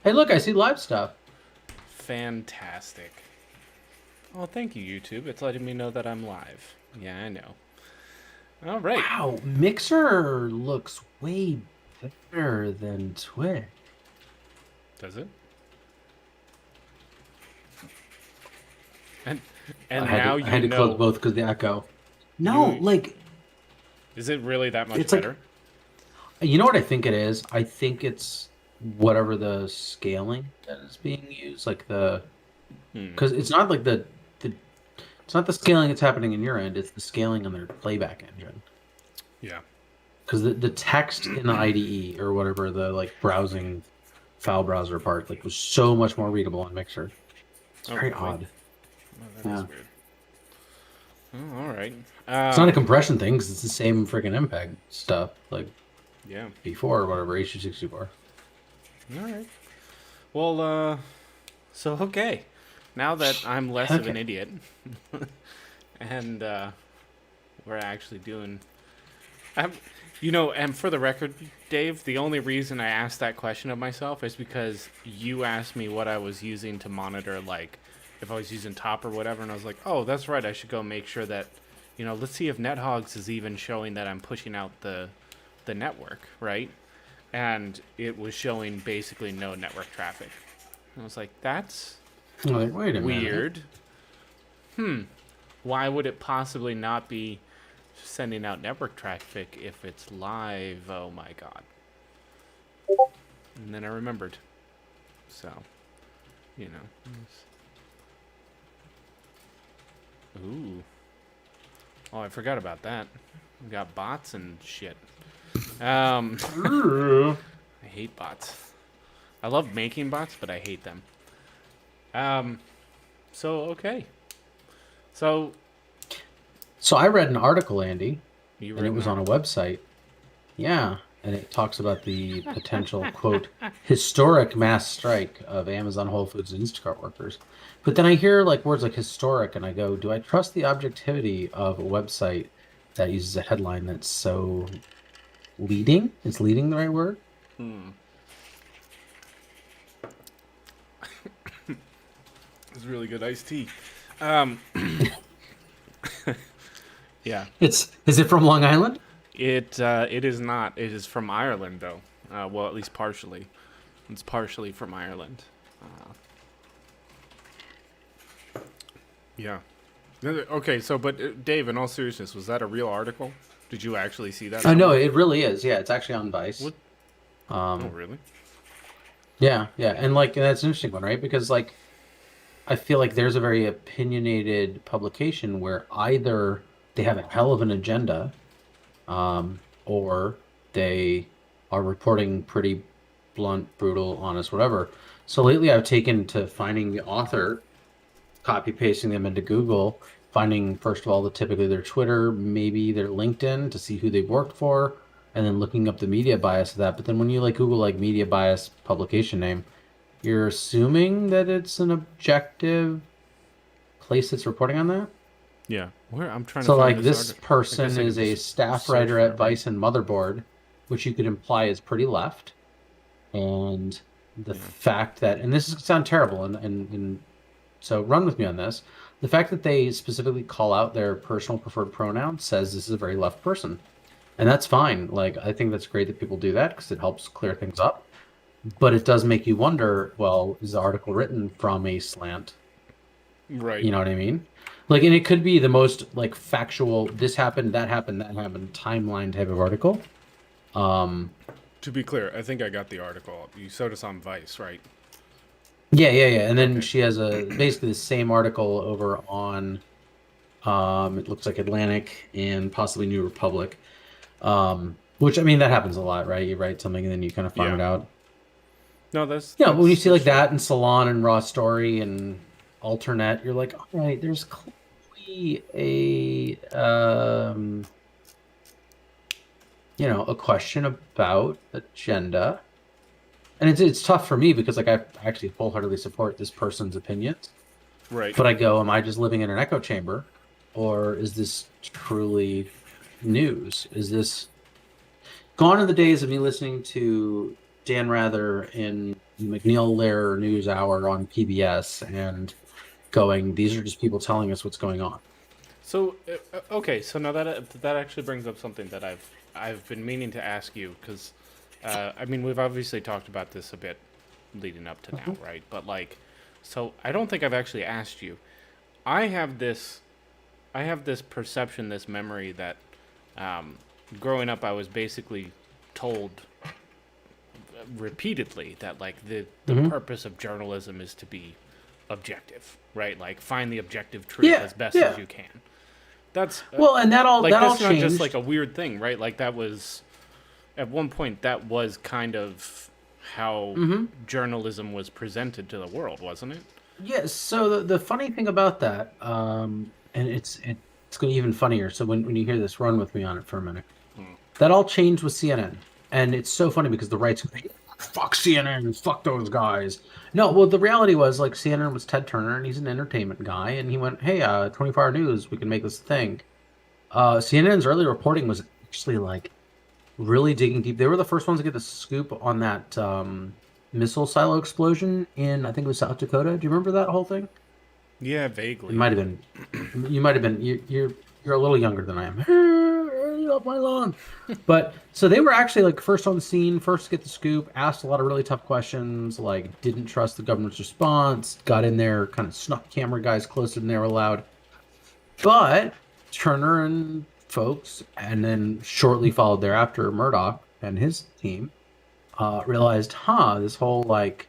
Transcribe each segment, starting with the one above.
Hey, look, I see live stuff. Fantastic. Well, thank you, YouTube. It's letting me know that I'm live. Yeah, I know. All right. Wow, Mixer looks way better than Twitch. Does it? And I and had now to I had you to close know both because the echo. No, you like is it really that much it's like better? you know what I think it is? I think it's whatever the scaling that is being used, like the Hmm. because it's not like the it's not the scaling that's happening in your end, it's the scaling on their playback engine. Yeah. Because the text in the IDE or whatever the like browsing file browser part like was so much more readable on Mixer. It's Oh, very really? odd. Oh, that is Yeah. weird. Oh, all right. It's not a compression thing because it's the same freaking MPEG stuff like Yeah. before or whatever, H.264. All right. Well, so okay. Now that I'm less of an Okay. idiot, and we're actually doing I'm, and for the record, Dave, the only reason I asked that question of myself is because you asked me what I was using to monitor, like, if I was using top or whatever, and I was like, oh, that's right, I should go make sure that, let's see if NetHogs is even showing that I'm pushing out the network, right? And it was showing basically no network traffic. And I was like, that's I'm like, wait a minute. weird. Why would it possibly not be sending out network traffic if it's live? Oh my god. And then I remembered. So, you know. Ooh. Oh, I forgot about that. We got bots and shit. Um, I hate bots. I love making bots, but I hate them. Um, okay. So, So I read an article, Andy, you and it read an was on a article. website. Yeah, and it talks about the potential, quote, historic mass strike of Amazon, Whole Foods, and Instacart workers. But then I hear like words like historic, and I go, do I trust the objectivity of a website that uses a headline that's so leading? Is leading the right word? It's really good iced tea. Um, yeah. Is it from Long Island? It is not. It is from Ireland, though. Well, at least partially. It's partially from Ireland. Yeah. Okay, so but Dave, in all seriousness, was that a real article? Did you actually see that I know somewhere? it really is. Yeah, it's actually on Vice. What? Oh, Um, really? yeah, yeah, and like and that's an interesting one, right? Because like I feel like there's a very opinionated publication where either they have a hell of an agenda, or they are reporting pretty blunt, brutal, honest, whatever. So lately, I've taken to finding the author, copy pasting them into Google, finding first of all the typically their Twitter, maybe their LinkedIn to see who they've worked for, and then looking up the media bias of that. But then when you like Google like media bias publication name, you're assuming that it's an objective place that's reporting on that. Yeah. Where I'm trying to So find like this this article. I guess person I could is a just staff search writer for at it, right? Vice and Motherboard, which you could imply is pretty left. And the Yeah. fact that, and this is sound terrible, and so run with me on this. The fact that they specifically call out their personal preferred pronoun says this is a very left person. And that's fine. Like, I think that's great that people do that because it helps clear things up. But it does make you wonder, well, is the article written from a slant? Right. You know what I mean? Like, and it could be the most like factual, this happened, that happened, timeline type of article. Um, To be clear, I think I got the article. You showed us on Vice, right? yeah, yeah, yeah. And then Okay. she has a basically the same article over on it looks like Atlantic and possibly New Republic. Which I mean that happens a lot, right? You write something and then you kind of farm Yeah. it out. No, that's Yeah, but when you that's see that's like true. that in Salon and Raw Story and Alternate, you're like, all right, there's clearly a question about agenda. And it's tough for me because like I actually wholeheartedly support this person's opinions. Right. But I go, am I just living in an echo chamber? Or is this truly news? Is this gone are the days of me listening to Dan Rather in McNeil Lehrer News Hour on PBS and going, these are just people telling us what's going on. So okay, so now that actually brings up something that I've been meaning to ask you because, I mean, we've obviously talked about this a bit leading up to now, right? But like, so I don't think I've actually asked you. I have this, I have this perception, this memory that, growing up, I was basically told repeatedly that like the Hmm. purpose of journalism is to be objective, right? Like find the objective truth Yeah, as best as yeah. you can. That's Well, and like that all that's not just like changed. a weird thing, right? Like that was at one point that was kind of how Hmm. journalism was presented to the world, wasn't it? Yes. So the funny thing about that, and it's going to be even funnier. So when you hear this, run with me on it for a minute. That all changed with CNN, and it's so funny because the right's like, fuck CNN, fuck those guys. No, well, the reality was like CNN was Ted Turner, and he's an entertainment guy, and he went, hey, 24 Hour News, we can make this thing. CNN's early reporting was actually like really digging deep. They were the first ones to get the scoop on that missile silo explosion in, I think it was South Dakota. Do you remember that whole thing? Yeah, It vaguely. might have been. You might have been. You're a little younger than I am. Get off my lawn. But so they were actually like first on the scene, first to get the scoop. Asked a lot of really tough questions. Like didn't trust the government's response. Got in there, kind of snuck camera guys closer than they were allowed. But Turner and folks, and then shortly followed thereafter, Murdoch and his team realized, this whole like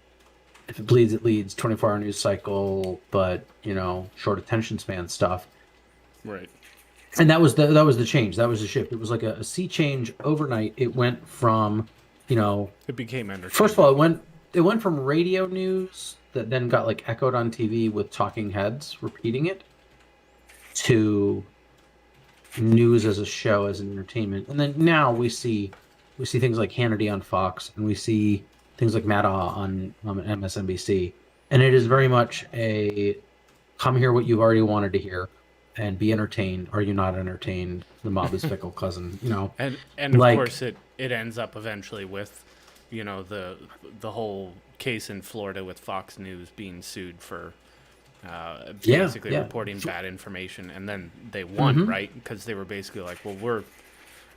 if it bleeds, it leads 24-hour news cycle, but short attention span stuff. Right. And that was the change. That was the shift. It was like a sea change overnight. It went from, you know, It became first of all, entertainment. it went from radio news that then got like echoed on TV with talking heads repeating it to news as a show as an entertainment. And then now we see things like Hannity on Fox, and we see things like Maddaw on MSNBC, and it is very much a come hear what you've already wanted to hear and be entertained. Are you not entertained? The mob is fickle, cousin. And of Like course it ends up eventually with, the whole case in Florida with Fox News being sued for yeah, basically yeah. reporting bad information, and then they won, Hmm. right? Because they were basically like, well,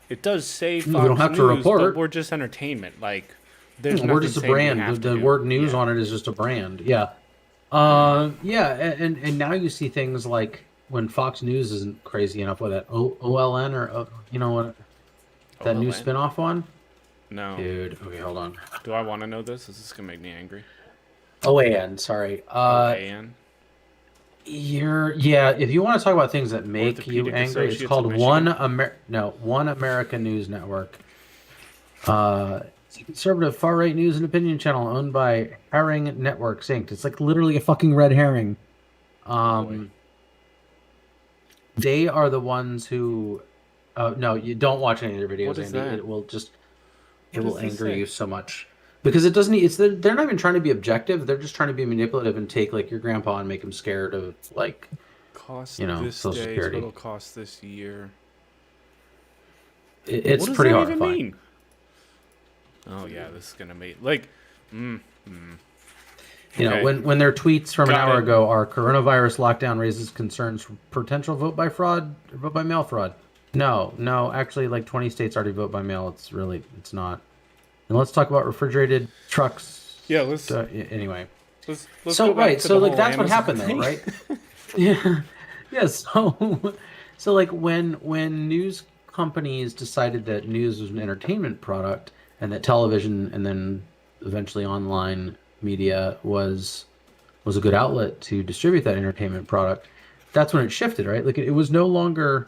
it does say We don't Fox have to News, but report. we're just entertainment. Like, there's We're nothing just a saying we brand. have to The do. word news Yeah. on it is just a brand. Yeah. Yeah, and now you see things like when Fox News isn't crazy enough with that OLN or what that new OLN? spinoff one, No. dude. Okay, hold on. Do I want to know this? Is this gonna make me angry? OAN, sorry. OAN? Yeah. If you want to talk about things that make you Orthopedic angry, it's Associates of called Michigan? One America News Network. It's a conservative far right news and opinion channel owned by Herring Networks Inc. It's like literally a fucking red herring. Oh boy. Um, they are the ones who. No, you don't watch any of their What videos, is Andy. that? It What will does this anger say? you so much because it doesn't. They're not even trying to be objective. They're just trying to be manipulative and take like your grandpa and make him scared of like Cost this Social day, Security. total cost this year. It's What does pretty that even horrifying. mean? Oh yeah, this is gonna make like, okay, When their tweets from an got hour it. ago are coronavirus lockdown raises concerns for potential vote by fraud or vote by mail fraud. No, no, actually, like 20 states already vote by mail. It's not. And let's talk about refrigerated trucks. Yeah, let's Anyway, let's so go back right, to so the like whole that's what Amazon happened though, thing. right? Yeah, yeah. So like when news companies decided that news was an entertainment product and that television and then eventually online media was a good outlet to distribute that entertainment product, that's when it shifted, right? Like it was no longer,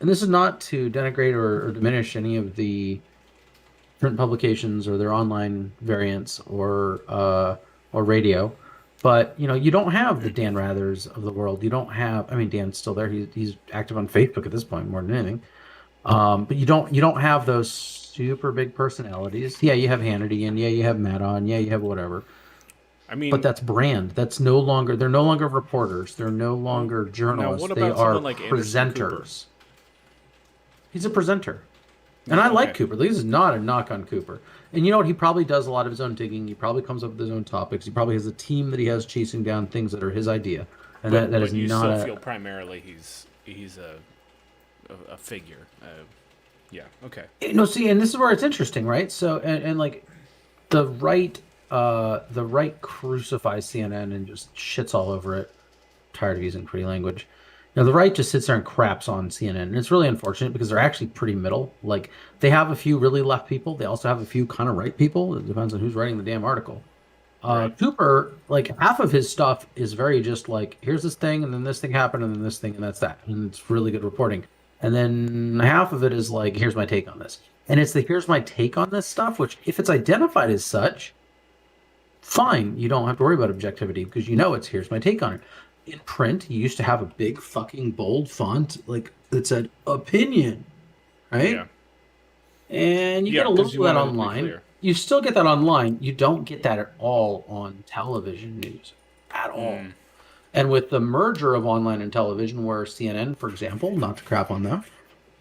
and this is not to denigrate or diminish any of the print publications or their online variants or radio. But you don't have the Dan Rathers of the world. You don't have. I mean, Dan's still there. He's active on Facebook at this point more than anything. But you don't have those super big personalities. Yeah, you have Hannity, and yeah, you have Matt on. Yeah, you have whatever. I But mean, that's brand. They're no longer reporters. They're no well, longer now journalists. what They about are someone like Anderson Cooper? presenters. He's a presenter. And I like Okay. Cooper. This is not a knock on Cooper. And you know what? He probably does a lot of his own digging. He probably comes up with his own topics. He probably has a team that he has chasing down things that are his idea. And that is But you not still a feel primarily he's a figure. Yeah. Okay. no. See, and this is where it's interesting, right? So, and like the right crucifies CNN and just shits all over it. Tired of using pretty language. Now the right just sits there and craps on CNN, and it's really unfortunate because they're actually pretty middle. Like they have a few really left people. They also have a few kind of right people. It depends on who's writing the damn article. Right. Cooper, like half of his stuff is very just like, here's this thing, and then this thing happened, and then this thing, and that's that. And it's really good reporting. And then half of it is like, here's my take on this. And it's the here's my take on this stuff, which if it's identified as such, fine. You don't have to worry about objectivity because you know it's here's my take on it. In print, you used to have a big fucking bold font like that said opinion, right? Yeah. And you Yeah. get a little Because bit you of that wanted it to be online. clear. You still get that online. You don't get that at all on television news at all. Mm. And with the merger of online and television, where CNN, for example, not to crap on them,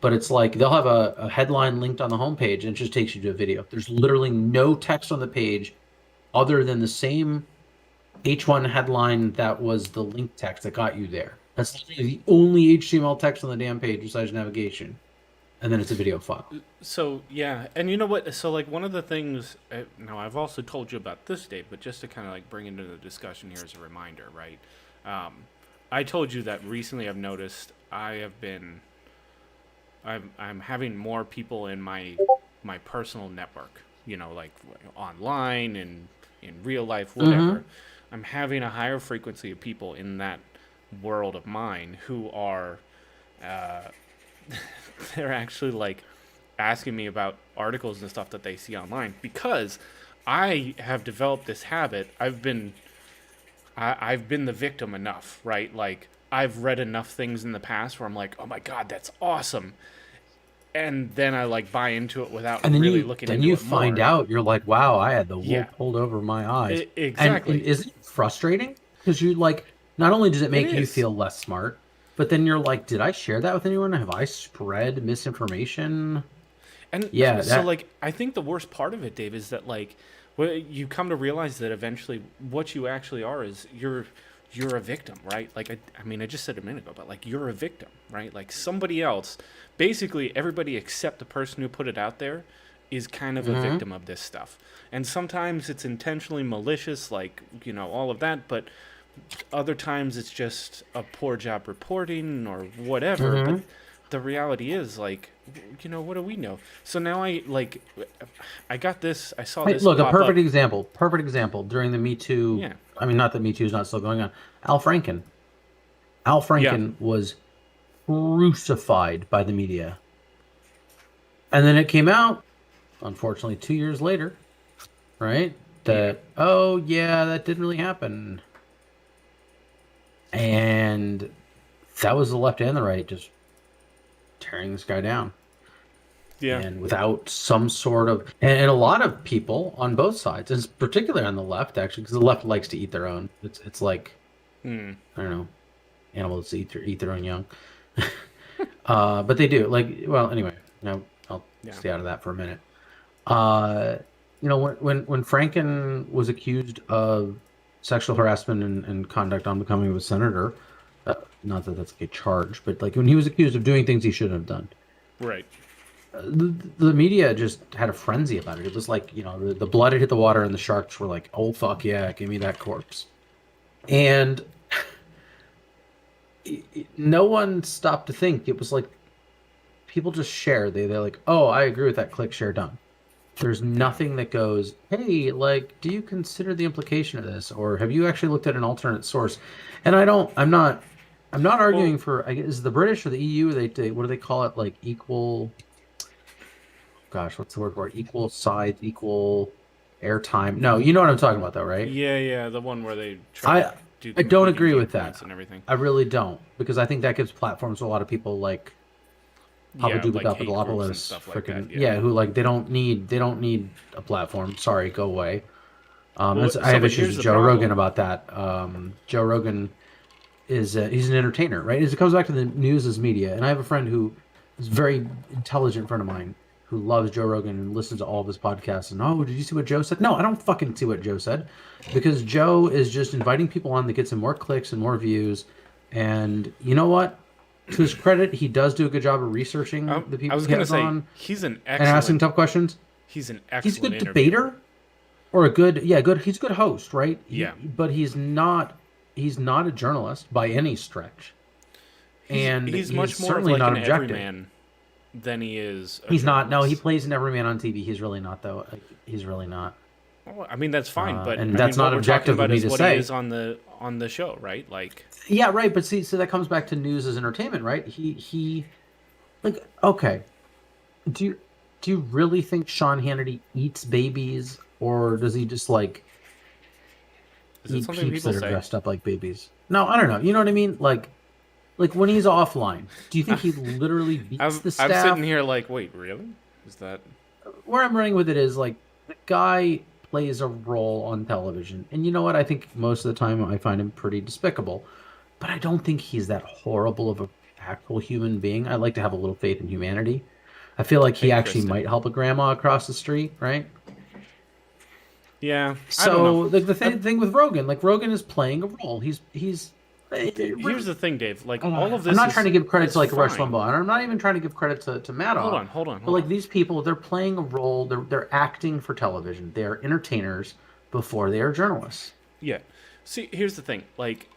but it's like they'll have a headline linked on the homepage and it just takes you to a video. There's literally no text on the page other than the same H1 headline that was the link text that got you there. That's the only HTML text on the damn page besides navigation. And then it's a video file. So yeah, and you know what? So like one of the things. Now I've also told you about this, Dave, but just to kind of like bring into the discussion here as a reminder, right? I told you that recently I've noticed I'm having more people in my personal network. You know, like online and in real life, whatever. I'm having a higher frequency of people in that world of mine who are. They're actually like asking me about articles and stuff that they see online because I have developed this habit. I've been the victim enough, right? Like I've read enough things in the past where I'm like, oh my god, that's awesome, and then I like buy into it without And then really you looking then into you it find more. out you're like, wow, I had the wool Yeah, pulled over my eyes. And exactly. is it frustrating? Because you like not only does it It make you is. feel less smart, but then you're like, did I share that with anyone? Have I spread misinformation? And Yeah, so, that like, I think the worst part of it, Dave, is that like, well, you come to realize that eventually, what you actually are is you're a victim, right? Like, I mean, I just said a minute ago, but like, you're a victim, right? Like somebody else, basically everybody except the person who put it out there, is kind of a hmm victim of this stuff. And sometimes it's intentionally malicious, like all of that, but other times it's just a poor job reporting or whatever. But hmm the reality is like what do we know? So now I got this, I saw Hey, this look, a pop up. perfect example during the Me Too. Yeah. I mean, not that Me Too is not still going on. Al Franken. Al Yeah. Franken was crucified by the media. And then it came out, unfortunately, 2 years later, right? Yeah. That, oh, yeah, that didn't really happen. And that was the left and the right just tearing this guy down. Yeah. And without some sort of, and a lot of people on both sides, and particularly on the left, actually, because the left likes to eat their own. It's like, Hmm. I don't know, animals eat their own young. But they do. Like, well, anyway, I'll Yeah. stay out of that for a minute. Uh, when Franken was accused of sexual harassment and conduct on becoming a senator, not that that's a charge, but like when he was accused of doing things he shouldn't have done, Right. the media just had a frenzy about it. It was like, the blood had hit the water and the sharks were like, oh, fuck yeah, give me that corpse. And no one stopped to think. It was like people just share. They're like, oh, I agree with that. Click, share, done. There's Yeah. nothing that goes, hey, like, do you consider the implication of this, or have you actually looked at an alternate source? And I'm not Well, arguing for. I guess is the British or the EU. They what do they call it? Like equal. Gosh, what's the word for it? Equal size, equal airtime. No, you know what I'm talking about, though, right? yeah, yeah, the one where they try to I do I don't competing agree with viewpoints that. and everything. I really don't because I think that gives platforms to a lot of people like Yeah, like hate groups and Papadopoulos, stuff like that. freaking Yeah. yeah, who like they don't need a platform. Sorry, go away. Well, I so have but issues here's with the Joe Rogan problem. about that. Joe Rogan is he's an entertainer, right? It comes back to the news as media, and I have a friend who is a very intelligent friend of mine who loves Joe Rogan and listens to all of his podcasts. And oh, did you see what Joe said? No, I don't fucking see what Joe said, because Joe is just inviting people on that gets him more clicks and more views. And you know what? To his credit, he does do a good job of researching the people I was he going to has say on he's an and asking excellent. tough questions. He's an He's a excellent good interviewer. debater, or a good, yeah, good. He's a good host, right? Yeah. But he's not. He's not a journalist by any stretch, and He's much more of certainly like not an objective. everyman than he is. He's not. No, he journalist. plays an everyman on TV. He's really not, though. He's really not. Well, I mean, that's fine, but and I that's mean, not what we're talking objective of about me is to what say. he is on the show, right? Like, Yeah, right. But see, so that comes back to news as entertainment, right? He like, okay. Do you really think Sean Hannity eats babies, or does he just like is it eat something peeps people that are say? dressed up like babies? No, I don't know. You know what I mean? Like when he's offline, do you think he literally beats the I'm staff? sitting here like, wait, really? Is that? Where I'm running with it is like the guy plays a role on television, and you know what? I think most of the time I find him pretty despicable, but I don't think he's that horrible of a actual human being. I like to have a little faith in humanity. I feel like he Hey, actually Kristen. might help a grandma across the street, right? Yeah, I don't know. So the thing with Rogan, like Rogan is playing a role. He's. Here's the thing, Dave. Like, I'm all of this. not trying to give credit is to like Rush fine. Limbaugh, and I'm not even trying to give credit to Madoff. Hold on. But like these people, they're playing a role. They're acting for television. They're entertainers before they are journalists. Yeah. See, here's the thing. Like,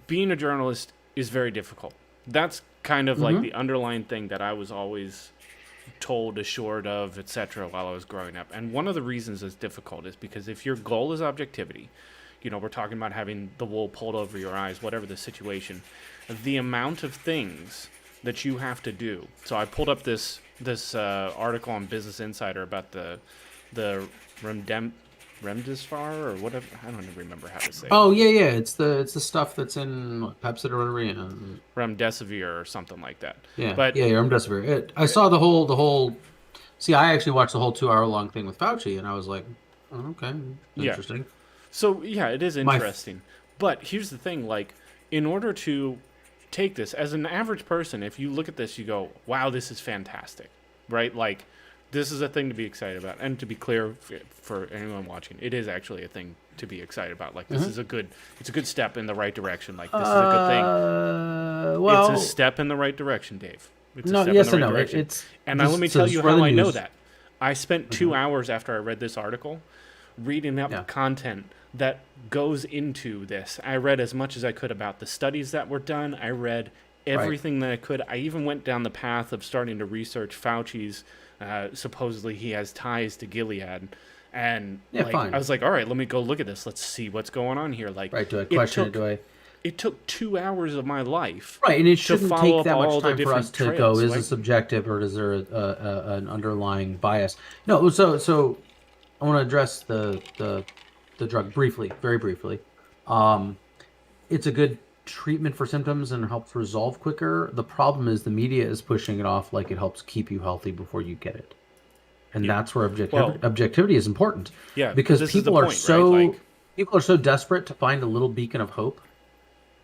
being a journalist is very difficult. That's kind of like the underlying thing that I was always told, assured of, etc. while I was growing up. And one of the reasons it's difficult is because if your goal is objectivity, we're talking about having the wool pulled over your eyes, whatever the situation, the amount of things that you have to do. So I pulled up this article on Business Insider about the remdesivir or whatever. I don't even remember how to say it. Oh yeah. It's the stuff that's in Pepsi or whatever. Yeah, Remdesivir or something like that. yeah. But I'm desperate. I saw the whole. See, I actually watched the whole 2 hour long thing with Fauci, and I was like, oh, okay, yeah. interesting. So, yeah, it is My- interesting. But here's the thing, like, in order to take this, as an average person, if you look at this, you go, wow, this is fantastic, right? Like, this is a thing to be excited about. And to be clear, for anyone watching, it is actually a thing to be excited about. Like, this is it's a good step in the right direction. Like, this is a good thing. Well, It's a step in the right direction, Dave. It's no, a step yes in the and right no. direction. It's And this- let me so tell this you is where how the I know news- that. I spent 2 hours after I read this article reading up Yeah. content that goes into this. I read as much as I could about the studies that were done. I read everything that I could. I even went down the path of starting to research Fauci's. Supposedly he has ties to Gilead. And Yeah, like, fine. I was like, all right, let me go look at this. Let's see what's going on here. Like, Right? Do I question it? Do I? It took 2 hours of my life. Right, and it to shouldn't follow take up that all much the time for us different to go, trails, is right? it subjective or is there an underlying bias? No, so I want to address the drug briefly, very briefly. It's a good treatment for symptoms and helps resolve quicker. The problem is the media is pushing it off like it helps keep you healthy before you get it. And that's where objectivity is important. Yeah, because this is the people are point, so right? Like, people are so desperate to find a little beacon of hope,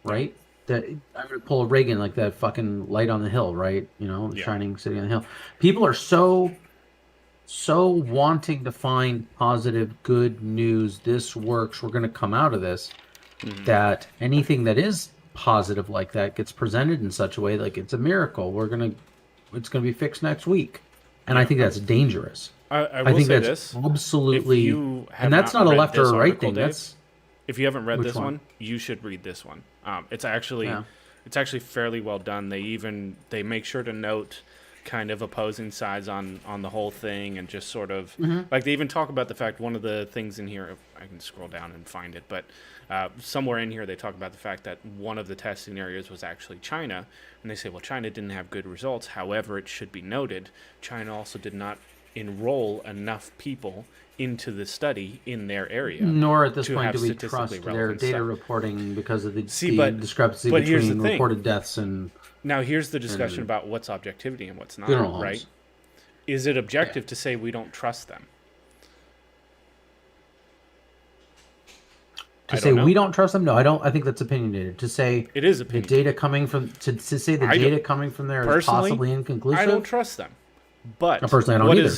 right? That I'm gonna pull a Reagan, like that fucking light on the hill, right? The Yeah. shining city on the hill. People are so wanting to find positive, good news. This works. We're gonna come out of this. That anything that is positive like that gets presented in such a way like it's a miracle. It's gonna be fixed next week, and I think that's dangerous. I will think say that's this. absolutely, If you have and that's not a read left or this a right article, thing. Dave, That's if you haven't read Which this one? one, you should read this one. It's actually Yeah. fairly well done. They make sure to note kind of opposing sides on the whole thing, and just sort of like they even talk about the fact, one of the things in here, I can scroll down and find it, but somewhere in here they talk about the fact that one of the testing areas was actually China, and they say, well, China didn't have good results. However, it should be noted, China also did not enroll enough people into the study in their area. Nor at this to point have do we statistically trust their relevant data stuff. reporting because of the But discrepancy here's the between thing. reported deaths and Now, here's the discussion about what's objectivity and what's not, funeral homes. right? Is it objective to say we don't trust them? To I say don't know. we don't trust them? No, I don't. I think that's opinionated. To say It is the opinion. data coming from to say the I data don't- coming from there is Personally, possibly inconclusive. I don't trust them. But Personally, I don't either.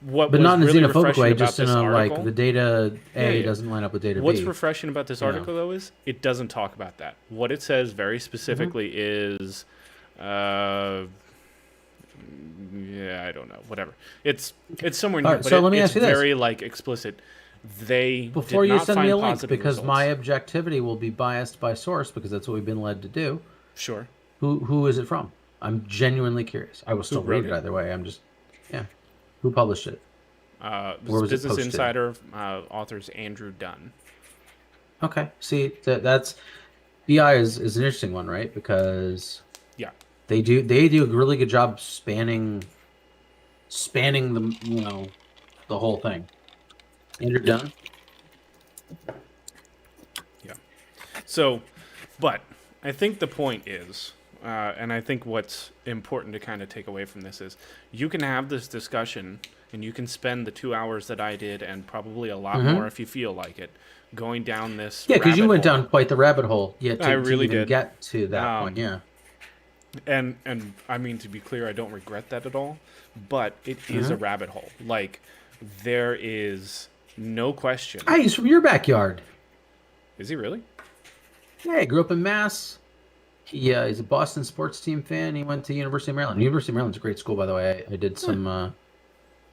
what But was not in a really xenophobic refreshing way, about just in this a like article? the data Yeah, A yeah. doesn't line up with data What's B. refreshing about this article though is it doesn't talk about that. What it says very specifically is, uh, yeah, I don't know, whatever. It's somewhere in All here, right, but so let me it's ask you this. very like explicit. They Before did you not send me find a link, positive because results. my objectivity will be biased by source, because that's what we've been led to do. Sure. Who is it from? I'm genuinely curious. I will Who still wrote read it it? either way. I'm just, yeah. Who published it? This Where is was it Business posted? Insider. Author's Andrew Dunn. Okay. See, that's BI is an interesting one, right? Because Yeah. they do a really good job spanning the whole thing. Andrew Dunn. Yeah. So, but I think the point is, and I think what's important to kind of take away from this is, you can have this discussion, and you can spend the 2 hours that I did, and probably a lot more if you feel like it, going down this Yeah, because you rabbit went hole. down quite the rabbit hole. Yeah, I to really even did. get to that point. Yeah. And I mean, to be clear, I don't regret that at all, but it is a rabbit hole. Like, there is no question. Ah, he's from your backyard. Is he really? Yeah, he grew up in Mass. He's a Boston sports team fan. He went to University of Maryland. University of Maryland's a great school, by the way. I did some I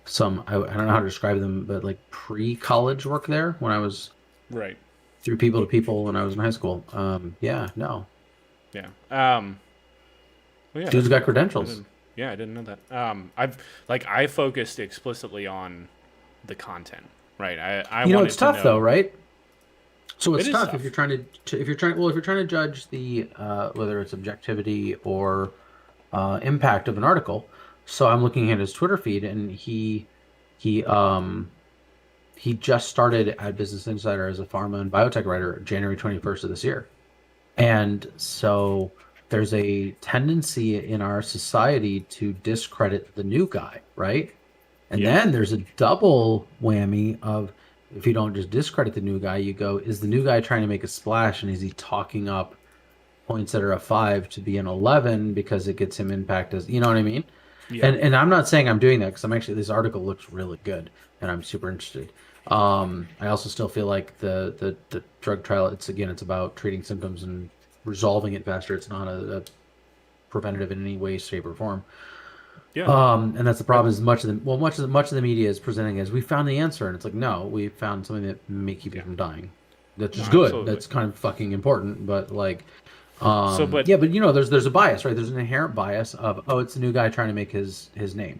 don't know how to describe them, but like pre-college work there when I was Right. through people to people when I was in high school. Yeah, no, Yeah. Well, yeah, dude's that's got cool. credentials. I didn't know that. I focused explicitly on the content, right? I wanted It's to tough know. though, right? So it's It is tough tough. if you're trying to judge the whether it's objectivity or impact of an article. So I'm looking at his Twitter feed, and he um he just started at Business Insider as a pharma and biotech writer January 21st of this year. And so there's a tendency in our society to discredit the new guy, right? And Yeah. then there's a double whammy of, if you don't just discredit the new guy, you go, is the new guy trying to make a splash, and is he talking up points that are a 5 to be an 11 because it gets him impact as, you know what I mean? Yeah. And I'm not saying I'm doing that, because I'm actually, this article looks really good and I'm super interested. I also still feel like the drug trial, it's about treating symptoms and resolving it faster. It's not a preventative in any way, shape, or form. Yeah. And that's the problem. Is much of the media is presenting as, we found the answer, and it's like, no, we found something that may keep you from dying. That's just good. Absolutely. That's kind of fucking important. But like, But yeah, but there's a bias, right? There's an inherent bias of, oh, it's a new guy trying to make his name.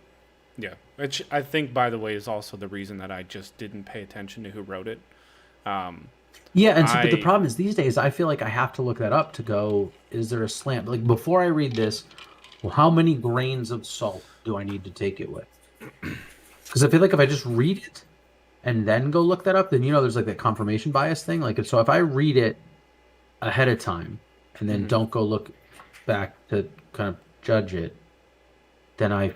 yeah, which I think, by the way, is also the reason that I just didn't pay attention to who wrote it. Yeah, and so, but the I problem is, these days I feel like I have to look that up to go, is there a slant? Like, before I read this, well, how many grains of salt do I need to take it with? Because I feel like if I just read it and then go look that up, then there's like that confirmation bias thing. Like, so if I read it ahead of time and then don't go look back to kind of judge it, then I'm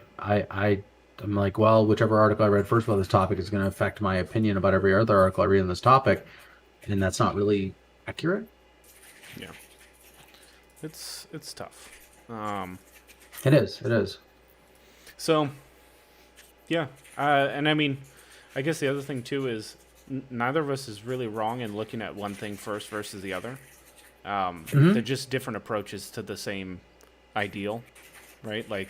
like, well, whichever article I read first about this topic is going to affect my opinion about every other article I read on this topic, and that's not really accurate. yeah, it's tough. It is. So, yeah, and I mean, I guess the other thing too is neither of us is really wrong in looking at one thing first versus the other. They're just different approaches to the same ideal, right? Like,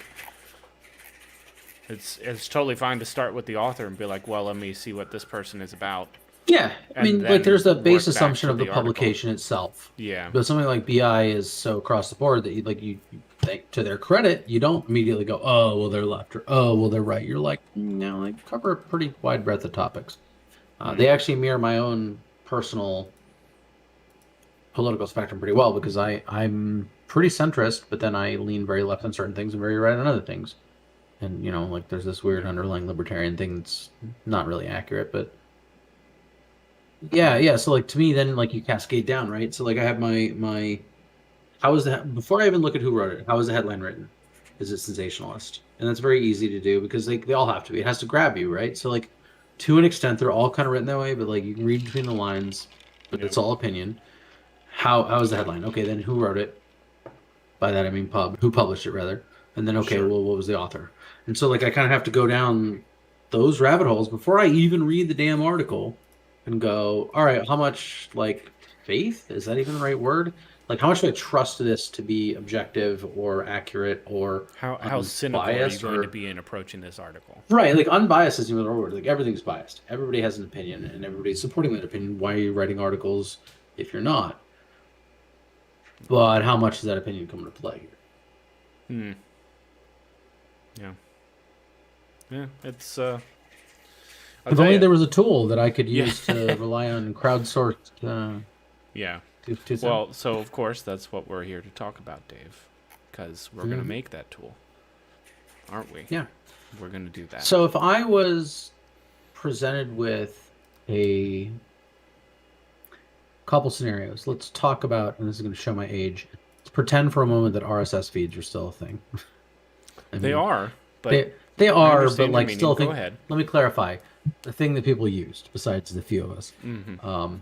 it's totally fine to start with the author and be like, well, let me see what this person is about. Yeah, I And mean, then like, there's the work base back assumption to of the the article. publication itself. Yeah, But something like BI is so across the board that you think, to their credit, you don't immediately go, oh, well, they're left, or oh, well, they're right. You're like, no, they cover a pretty wide breadth of topics. They actually mirror my own personal political spectrum pretty well, because I'm pretty centrist, but then I lean very left on certain things and very right on other things. And, like, there's this weird underlying libertarian thing that's not really accurate, but yeah. So, like, to me, then, like, you cascade down, right? So, like, I have my how is that, before I even look at who wrote it, how is the headline written? Is it sensationalist? And that's very easy to do, because they all have to be. It has to grab you, right? So, like, to an extent, they're all kind of written that way, but, like, you can read between the lines, but it's all opinion. How is the headline? Okay, then who wrote it? By that I mean who published it, rather. And then, okay, Sure. well, what was the author? And so, like, I kind of have to go down those rabbit holes before I even read the damn article and go, all right, how much, like, faith? Is that even the right word? Like, how much do I trust this to be objective or accurate or How cynical are you unbiased going to or be in approaching this article? right? Like, unbiased isn't even the right word. Like, everything's biased. Everybody has an opinion and everybody's supporting that opinion. Why are you writing articles if you're not? But how much does that opinion come into play here? Hmm. Yeah. Yeah. It's. I'll If tell only you. there was a tool that I could Yeah. use to rely on crowdsourced Yeah. to sound. Well, so of course that's what we're here to talk about, Dave, because we're gonna Mhm. make that tool, aren't we? Yeah. We're gonna do that. So if I was presented with a couple scenarios, let's talk about, and this is going to show my age. Let's pretend for a moment that RSS feeds are still a thing. I They mean, are, but they I are, but understand your like meaning. still Go think. ahead. Let me clarify the thing that people used besides the few of us. Mm-hmm.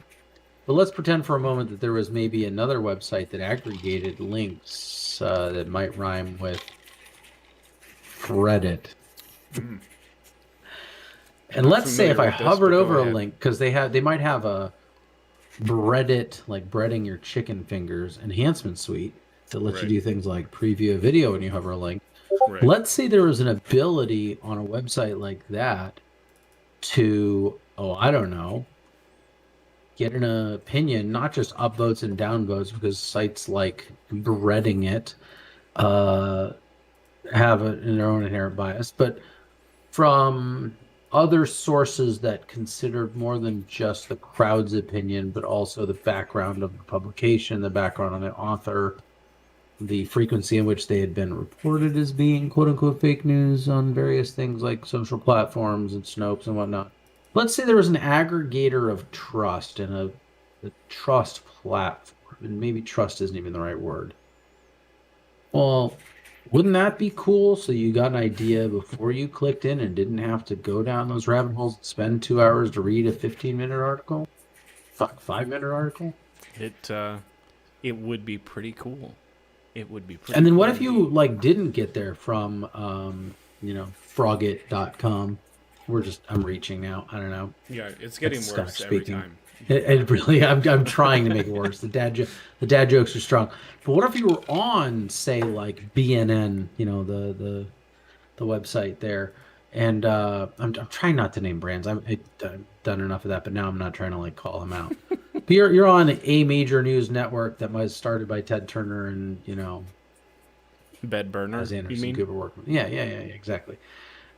But let's pretend for a moment that there was maybe another website that aggregated links that might rhyme with Reddit. I'm And not let's say if familiar I with this, hovered but go over a ahead. link, because they might have a Reddit, like breading your chicken fingers enhancement suite that lets you Right. do things like preview a video when you hover a link. Right. Let's say there was an ability on a website like that to, oh, I don't know, get an opinion, not just upvotes and downvotes, because sites like breading it uh, have their own inherent bias, but from other sources that considered more than just the crowd's opinion, but also the background of the publication, the background on the author, the frequency in which they had been reported as being quote unquote fake news on various things like social platforms and Snopes and whatnot. Let's say there was an aggregator of trust and a trust platform, and maybe trust isn't even the right word. Well, wouldn't that be cool? So you got an idea before you clicked in and didn't have to go down those rabbit holes and spend 2 hours to read a 15-minute article? Fuck, 5-minute article? It would be pretty cool. It would be pretty And then what cool if you indeed. like didn't get there from frogit.com? I'm reaching now. I don't know. Yeah, it's That's getting Scotch worse every speaking. time. It really, I'm trying to make it worse. The dad jokes are strong. But what if you were on, say, like BNN, the website there, and I'm trying not to name brands. I've done enough of that, but now I'm not trying to like call them out. But you're on a major news network that was started by Ted Turner and Bed burner, as you Anderson mean? Cooper worked with. Yeah, exactly.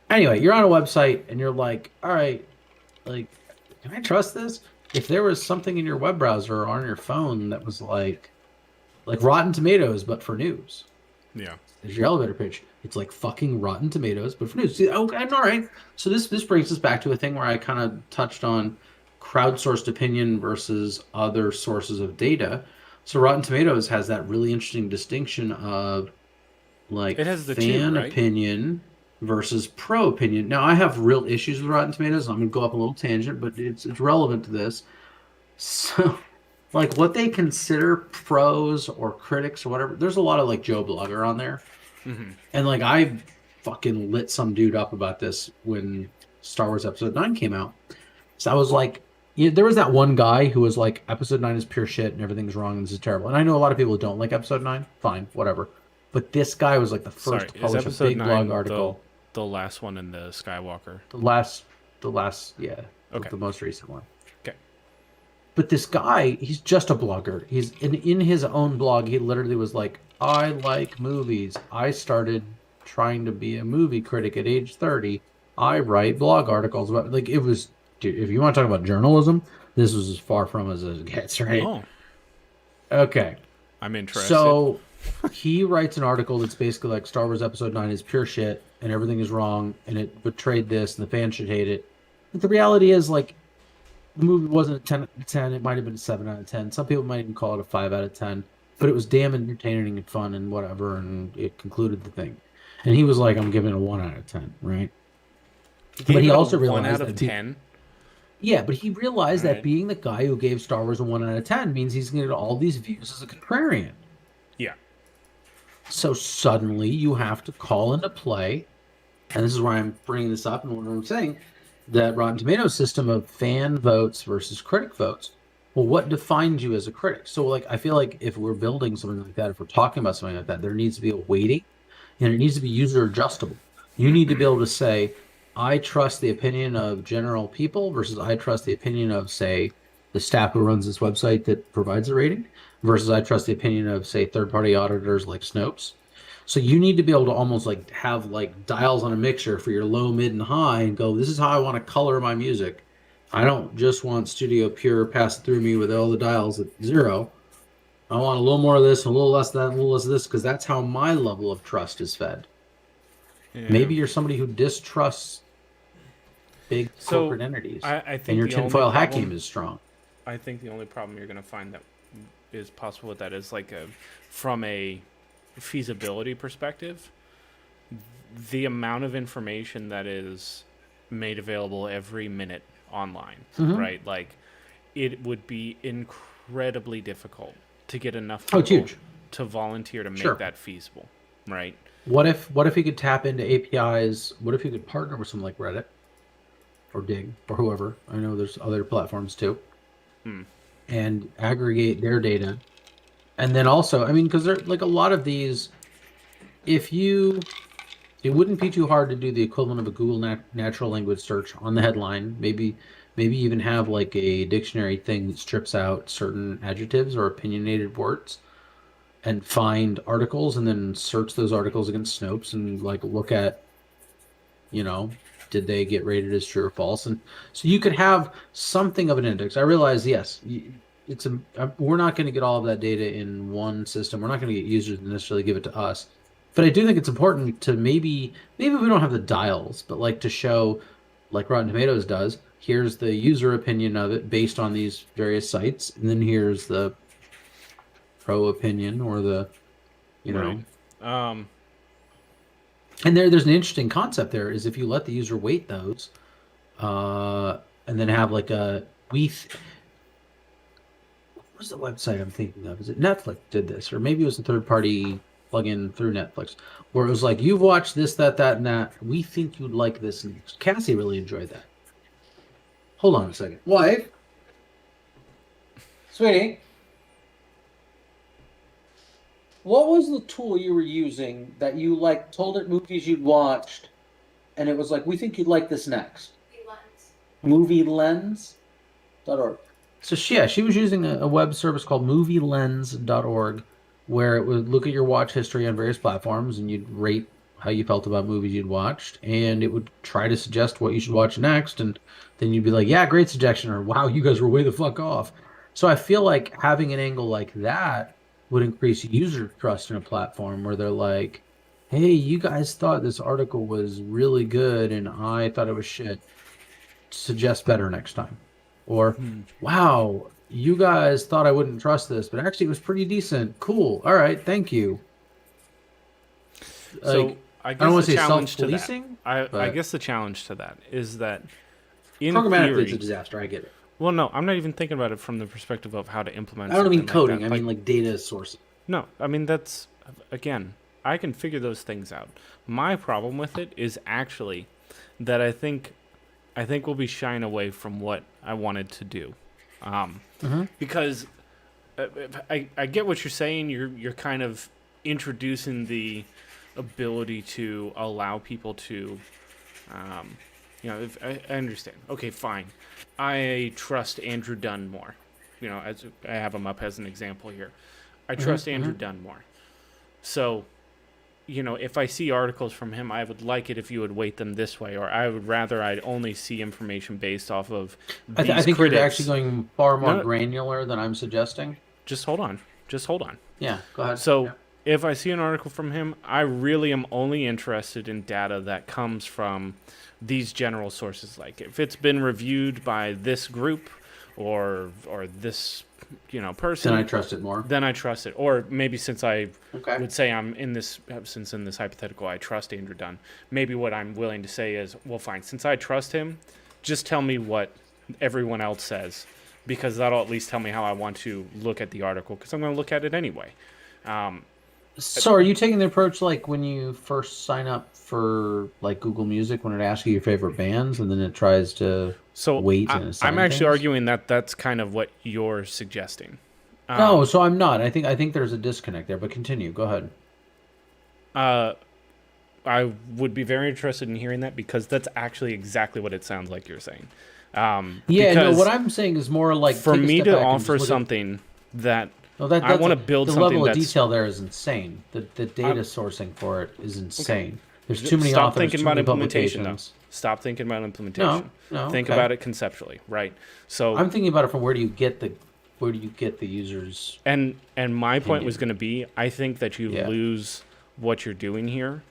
Anyway, you're on a website and you're like, all right, like, can I trust this? If there was something in your web browser or on your phone that was like Rotten Tomatoes, but for news, Yeah. there's your elevator pitch. It's like fucking Rotten Tomatoes, but for news. See, okay, all right. So this brings us back to a thing where I kind of touched on crowdsourced opinion versus other sources of data. So Rotten Tomatoes has that really interesting distinction of like It has the two, fan right? opinion versus pro opinion. Now I have real issues with Rotten Tomatoes. I'm gonna go up a little tangent, but it's relevant to this. So like what they consider pros or critics or whatever, there's a lot of like Joe Blogger on there. And like I fucking lit some dude up about this when Star Wars Episode 9 came out. So I was like, there was that one guy who was like, Episode 9 is pure shit and everything's wrong and this is terrible. And I know a lot of people don't like Episode 9. Fine, whatever. But this guy was like the Sorry, first to is publish a episode big blog 9 article. the last one in the Skywalker? Yeah, Okay. the most recent one. Okay. But this guy, he's just a blogger. He's in his own blog. He literally was like, I like movies. I started trying to be a movie critic at age 30. I write blog articles about like it was. Dude, if you want to talk about journalism, this was as far from as it gets, right? Oh, Okay. I'm interested. So he writes an article that's basically like Star Wars Episode 9 is pure shit and everything is wrong and it betrayed this and the fans should hate it. But the reality is, like, the movie wasn't a 10 out of 10. It might have been a 7 out of 10. Some people might even call it a 5 out of 10. But it was damn entertaining and fun and whatever. And it concluded the thing. And he was like, I'm giving it a 1 out of 10, right? Gave But he it a also 1 out realized of that 10. yeah, but he realized that Alright. being the guy who gave Star Wars a 1 out of 10 means he's going to get all these views as a contrarian. Yeah. So suddenly you have to call into play, and this is why I'm bringing this up and what I'm saying, that Rotten Tomatoes system of fan votes versus critic votes. Well, what defines you as a critic? So, like, I feel like if we're building something like that, if we're talking about something like that, there needs to be a weighting and it needs to be user adjustable. You need to be able to say, I trust the opinion of general people versus I trust the opinion of, say, the staff who runs this website that provides the rating versus I trust the opinion of, say, third party auditors like Snopes. So you need to be able to almost like have like dials on a mixer for your low, mid, and high and go, this is how I want to color my music. I don't just want Studio Pure passed through me with all the dials at zero. I want a little more of this, a little less of that, a little less of this, because that's how my level of trust is fed. Yeah. Maybe you're somebody who distrusts big So corporate entities, I and think your the only tinfoil hat game problem is strong. I think the only problem you're going to find that is possible with that is like from a feasibility perspective, the amount of information that is made available every minute online, Mm-hmm. right? Like it would be incredibly difficult to get enough Oh, it's people huge. to volunteer to make Sure. that feasible, right? What if you could tap into APIs? What if you could partner with someone like Reddit or Dig or whoever? I know there's other platforms too, Hmm. and aggregate their data. And then also, I mean, because there like a lot of these, if you it wouldn't be too hard to do the equivalent of a Google natural language search on the headline. Maybe even have like a dictionary thing that strips out certain adjectives or opinionated words and find articles and then search those articles against Snopes and like look at, you know, did they get rated as true or false? And so you could have something of an index. I realize, yes, we're not going to get all of that data in one system. We're not going to get users to necessarily give it to us. But I do think it's important to maybe we don't have the dials, but like to show, like Rotten Tomatoes does, here's the user opinion of it based on these various sites, and then here's the pro opinion or the, you Right. know, Um, and there's an interesting concept there is if you let the user weight those, uh, and then have like a what's the website I'm thinking of? Is it Netflix did this, or maybe it was a third party plugin through Netflix, where it was like you've watched this, that, that, and that. We think you'd like this next. Cassie really enjoyed that. Hold on a second, wife, sweetie. What was the tool you were using that you like told it movies you'd watched and it was like, we think you'd like this next? Movielens.org. So she was using a web service called movielens.org where it would look at your watch history on various platforms and you'd rate how you felt about movies you'd watched and it would try to suggest what you should watch next and then you'd be like, yeah, great suggestion or wow, you guys were way the fuck off. So I feel like having an angle like that would increase user trust in a platform where they're like, hey, you guys thought this article was really good and I thought it was shit. Suggest better next time. Or, hmm. wow, you guys thought I wouldn't trust this, but actually it was pretty decent. Cool. All right, thank you. So Like, I I don't guess want the to say challenge to that, self-policing, I but guess the challenge to that is that in programmatically it's a theory, disaster. I get it. well, no, I'm not even thinking about it from the perspective of how to implement I don't mean something like coding. that. I Like, mean like data sourcing. no, I mean that's again, I can figure those things out. My problem with it is actually that I think we'll be shying away from what I wanted to do, Mm-hmm. because I get what you're saying. You're kind of introducing the ability to allow people to, um, if I understand. Okay, fine. I trust Andrew Dunn more. As I have him up as an example here. I trust Mm-hmm. Andrew Mm-hmm. Dunn more. So, if I see articles from him, I would like it if you would weight them this way, or I would rather I'd only see information based off of I these think you're actually critics. going far more No, granular than I'm suggesting. just hold on. Just hold on. Yeah, go ahead. So, Yeah. if I see an article from him, I really am only interested in data that comes from these general sources. Like if it's been reviewed by this group or this Then I person, trust it more. then I trust it. Or maybe since I Okay. would say since in this hypothetical I trust Andrew Dunn, maybe what I'm willing to say is, well, fine, since I trust him, just tell me what everyone else says, because that'll at least tell me how I want to look at the article, because I'm going to look at it anyway. Um, So are you taking the approach like when you first sign up for like Google Music when it asks you your favorite bands and then it tries to So weight I, and I'm assign actually things? arguing that that's kind of what you're suggesting. No, Um, so I'm not. I think there's a disconnect there, but continue. Go ahead. uh, I would be very interested in hearing that because that's actually exactly what it sounds like you're saying. Yeah, no, what Because I'm saying is more like for take a me step to back and just offer look at something that no that I that's want a, to build the something level of that's detail there is insane. The I, data sourcing for it is okay. insane. There's too many Stop authors, thinking too about many implementation though. publications. Stop thinking about No, implementation. no, Think okay. about it conceptually, right? So I'm thinking about it from where do you get the user's and my point was opinion? going to be, I think that you Yeah, lose what you're doing here.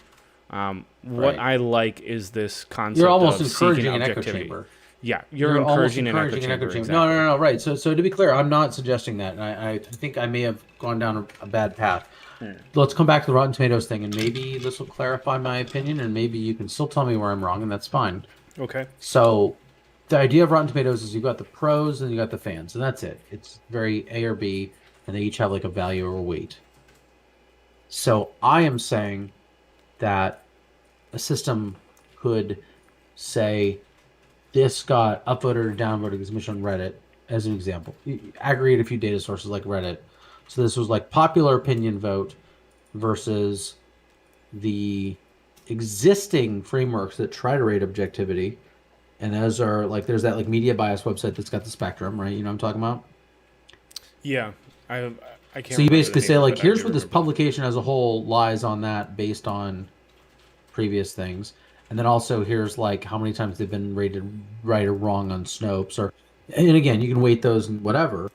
What right. I like is this You're concept almost of seeking encouraging an echo objectivity. chamber. Yeah, you're You're almost encouraging an echo encouraging an echo chamber, chamber. No, no, exactly. no, no. Right. So to be clear, I'm not suggesting that. And I think I may have gone down a bad path. Let's come back to the Rotten Tomatoes thing, and maybe this will clarify my opinion, and maybe you can still tell me where I'm wrong, and that's fine. Okay. So the idea of Rotten Tomatoes is you've got the pros and you got the fans, and that's it. It's very A or B, and they each have like a value or a weight. So I am saying that a system could say this got upvoted or downvoted as mentioned on Reddit, as an example. You aggregate a few data sources like Reddit. So this was like popular opinion vote versus the existing frameworks that try to rate objectivity. And those are like there's that like media bias website that's got the spectrum, right? You know what I'm talking about? Yeah, I I can't So you remember the basically name say of like it. I here's do where this remember that. publication as a whole lies on that based on previous things. And then also here's like how many times they've been rated right or wrong on Snopes or and again, you can weight those and whatever.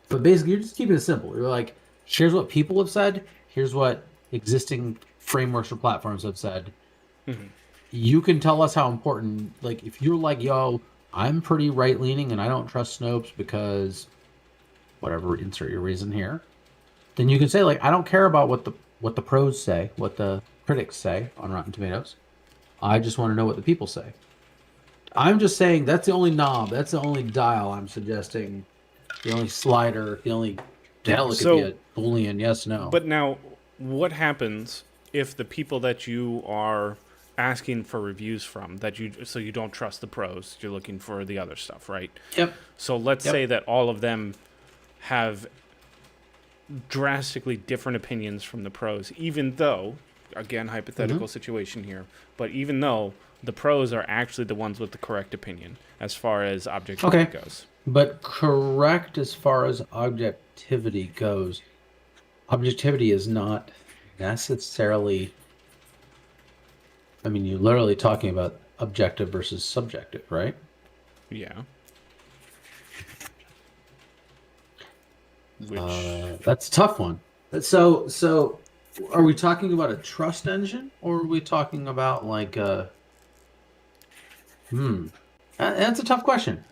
But basically you're just keeping it simple. You're like, here's what people have said, here's what existing frameworks or platforms have said. You can tell us how important like if you're like, yo, I'm pretty right leaning and I don't trust Snopes because whatever, insert your reason here. Then you can say like I don't care about what the pros say, what the critics say on Rotten Tomatoes. I just want to know what the people say. I'm just saying that's the only knob, that's the only dial I'm suggesting, the only slider, the only hell it could be So, a boolean yes no. but now, what happens if the people that you are asking for reviews from that you so you don't trust the pros, you're looking for the other stuff, right? Yep. So let's say Yep. that all of them have drastically different opinions from the pros, even though, again, Hmm. hypothetical situation here, but even though the pros are actually the ones with the correct opinion as far as objectivity Okay. goes. But correct as far as objectivity goes. Objectivity is not necessarily, I mean, you're literally talking about objective versus subjective, right? Yeah. Which, That's a tough one. So are we talking about a trust engine or are we talking about like hmm, that's a tough question.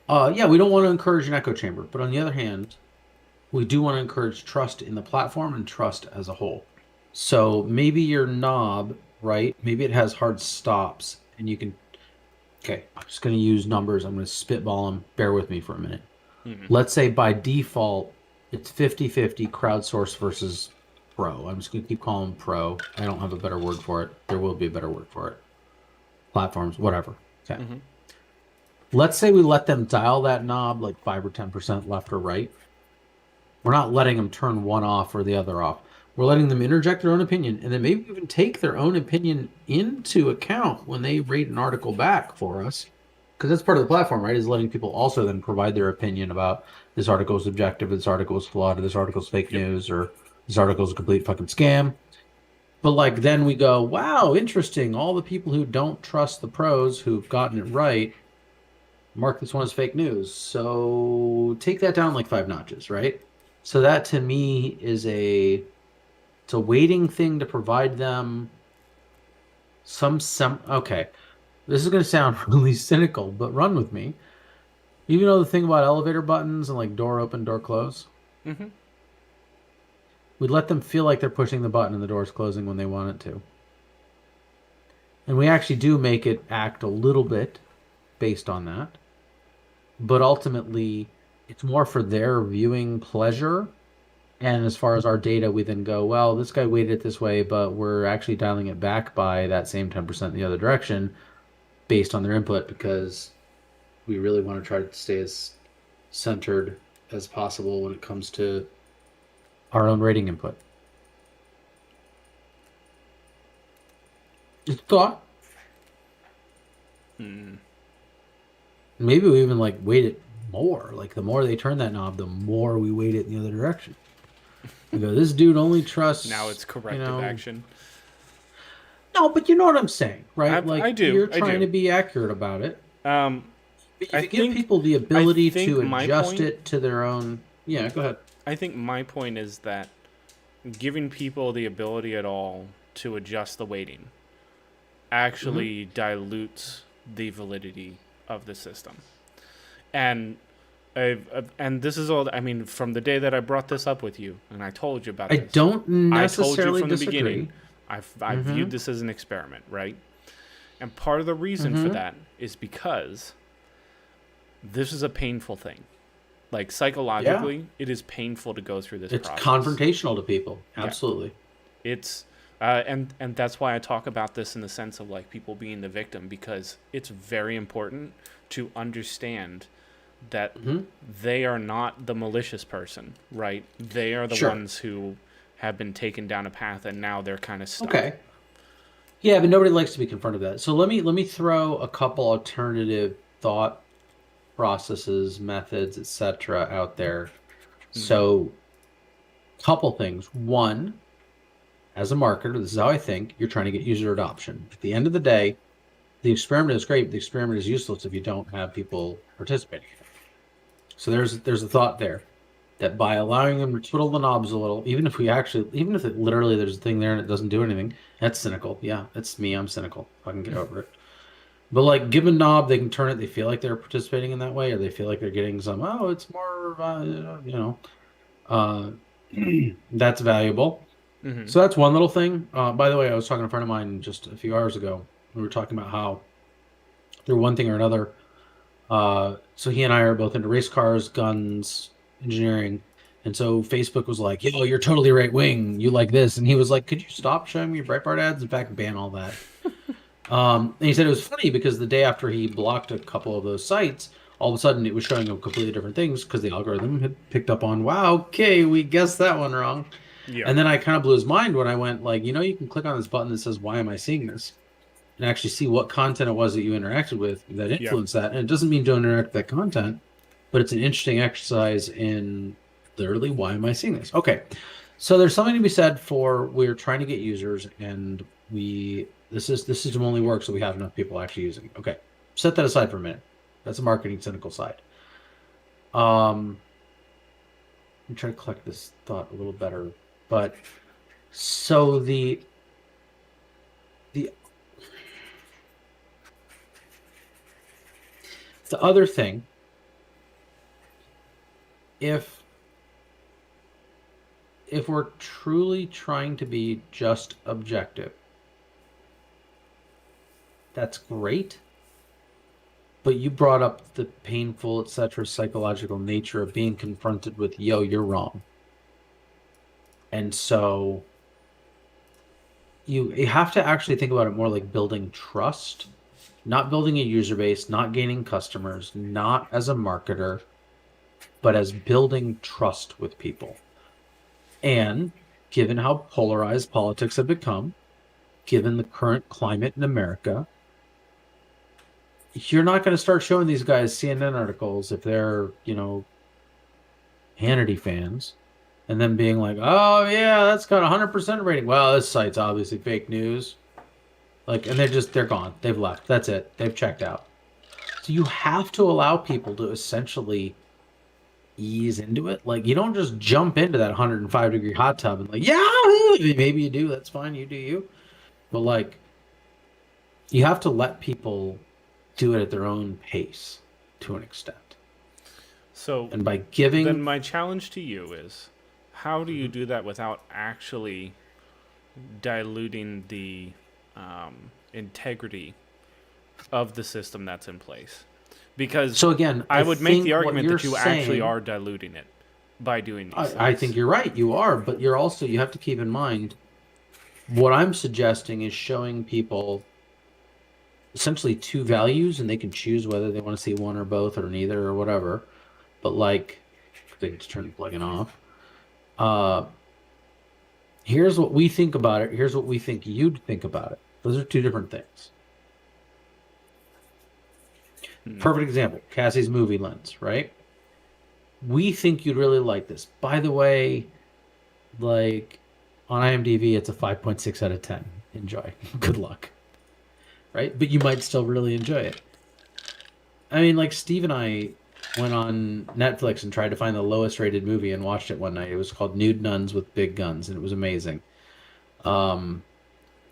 Yeah, we don't want to encourage an echo chamber, but on the other hand, we do want to encourage trust in the platform and trust as a whole. So maybe your knob, right? Maybe it has hard stops and you can, okay, I'm just going to use numbers. I'm going to spitball them. Bear with me for a minute. Let's say by default, it's 50-50 crowdsource versus pro. I'm just going to keep calling them pro. I don't have a better word for it. There will be a better word for it. Platforms, whatever. Okay. Let's say we let them dial that knob like 5 or 10% left or right. We're not letting them turn one off or the other off. We're letting them interject their own opinion and then maybe even take their own opinion into account when they rate an article back for us. Because that's part of the platform, right? Is letting people also then provide their opinion about this article is objective, this article is flawed, or this article is fake yep. news, or this article is a complete fucking scam. But like then we go, wow, interesting. All the people who don't trust the pros who've gotten it right mark this one as fake news. So take that down like 5 notches, right? So that to me is it's a waiting thing to provide them some okay. This is gonna sound really cynical, but run with me. You know the thing about elevator buttons and like door open, door close? We'd let them feel like they're pushing the button and the door's closing when they want it to. And we actually do make it act a little bit based on that. But ultimately, it's more for their viewing pleasure And as far as our data, we then go, well, this guy weighted it this way, but we're actually dialing it back by that same 10% in the other direction based on their input because we really want to try to stay as centered as possible when it comes to our own rating input. Just thought. Hmm. Maybe we even like weight it more. Like the more they turn that knob, the more we weight it in the other direction. We go, this dude only Now trusts, it's corrective action. No, but you know what I'm saying, right? I Like do. you're I trying to do. be accurate about it. Um, If I you give think people the I ability think to my adjust point it to their own, yeah, go ahead. I think my point is that giving people the ability at all to adjust the weighting Hmm. actually dilutes the validity of the system. And and this is all I mean from the day that I brought this up with you and I told you about I this. don't I told you necessarily from the beginning disagree. I Hmm. viewed this as an experiment, right? And part of the reason for Hmm. that is because this is a painful thing. Like Yeah, psychologically, it is painful to go through this it's process. confrontational to people. Yeah, Absolutely. it's and that's why I talk about this in the sense of like people being the victim because it's very important to understand that Hmm. they are not the malicious person, right? They are the Sure. ones who have been taken down a path and now they're kind of stuck. Okay. Yeah, but nobody likes to be confronted with that. So let me throw a couple alternative thought processes, methods, etc. out there. Mm-hmm. So, couple things. One, as a marketer, this is how I think, you're trying to get user adoption. At the end of the day, the experiment is great, but the experiment is useless if you don't have people participating. So there's a thought there that by allowing them to twiddle the knobs a little, even if it literally there's a thing there and it doesn't do anything, that's cynical. Yeah, it's me. I'm cynical. I can get over it. But like, give a knob, they can turn it. They feel like they're participating in that way, or they feel like they're getting some. Oh, it's more, uh, that's valuable. Mm-hmm. So that's one little thing. By the way, I was talking to a friend of mine just a few hours ago. We were talking about how through one thing or another. So he and I are both into race cars, guns, engineering. And so Facebook was like, yo, you're totally right wing. You like this. And he was like, could you stop showing me Breitbart ads? In fact, ban all that. And he said it was funny because the day after he blocked a couple of those sites, all of a sudden it was showing him completely different things because the algorithm had picked up on, wow, okay, we guessed that one wrong. Yeah. And then I kind of blew his mind when I went like, you can click on this button that says, why am I seeing this? And actually see what content it was that you interacted with that Yeah. influenced that. And it doesn't mean don't interact with that content, but it's an interesting exercise in literally why am I seeing this? Okay. So there's something to be said for we're trying to get users and this system only works so we have enough people actually using it. Okay. Set that aside for a minute. That's a marketing cynical side. Um I'm trying to collect this thought a little better. But so the the other thing, if we're truly trying to be just objective, that's great. But you brought up the painful, etc., psychological nature of being confronted with, yo, you're wrong. And so you have to actually think about it more like building trust, not building a user base, not gaining customers, not as a marketer, but as building trust with people. And given how polarized politics have become, given the current climate in America, you're not going to start showing these guys CNN articles if they're, Hannity fans, and then being like, "Oh yeah, that's got 100% rating." Well, this site's obviously fake news. Like, and they're gone. They've left. That's it. They've checked out. So you have to allow people to essentially ease into it. Like, you don't just jump into that 105-degree hot tub and like, yeah, maybe you do. That's fine. You do you. But like, you have to let people do it at their own pace to an extent. So And by then giving, my challenge to you is how do you Mhm. do that without actually diluting the integrity of the system that's in place? Because so again, I I would make the think what argument you're that you actually saying, are diluting it. by doing these I think things. you're right. You are, but you have to keep in mind what I'm suggesting is showing people essentially two values, and they can choose whether they want to see one or both or neither or whatever. But like, they can just turn the plugin off. Uh, Here's what we think about it. Here's what we think you'd think about it. Those are two different things. Hmm. Perfect example, Cassie's movie lens, right? We think you'd really like this. By the way, like on IMDb, it's a 5.6 out of 10. Enjoy. Good luck. Right? But you might still really enjoy it. I mean, like Steve and I went on Netflix and tried to find the lowest rated movie and watched it one night. It was called Nude Nuns with Big Guns, and it was amazing. Um,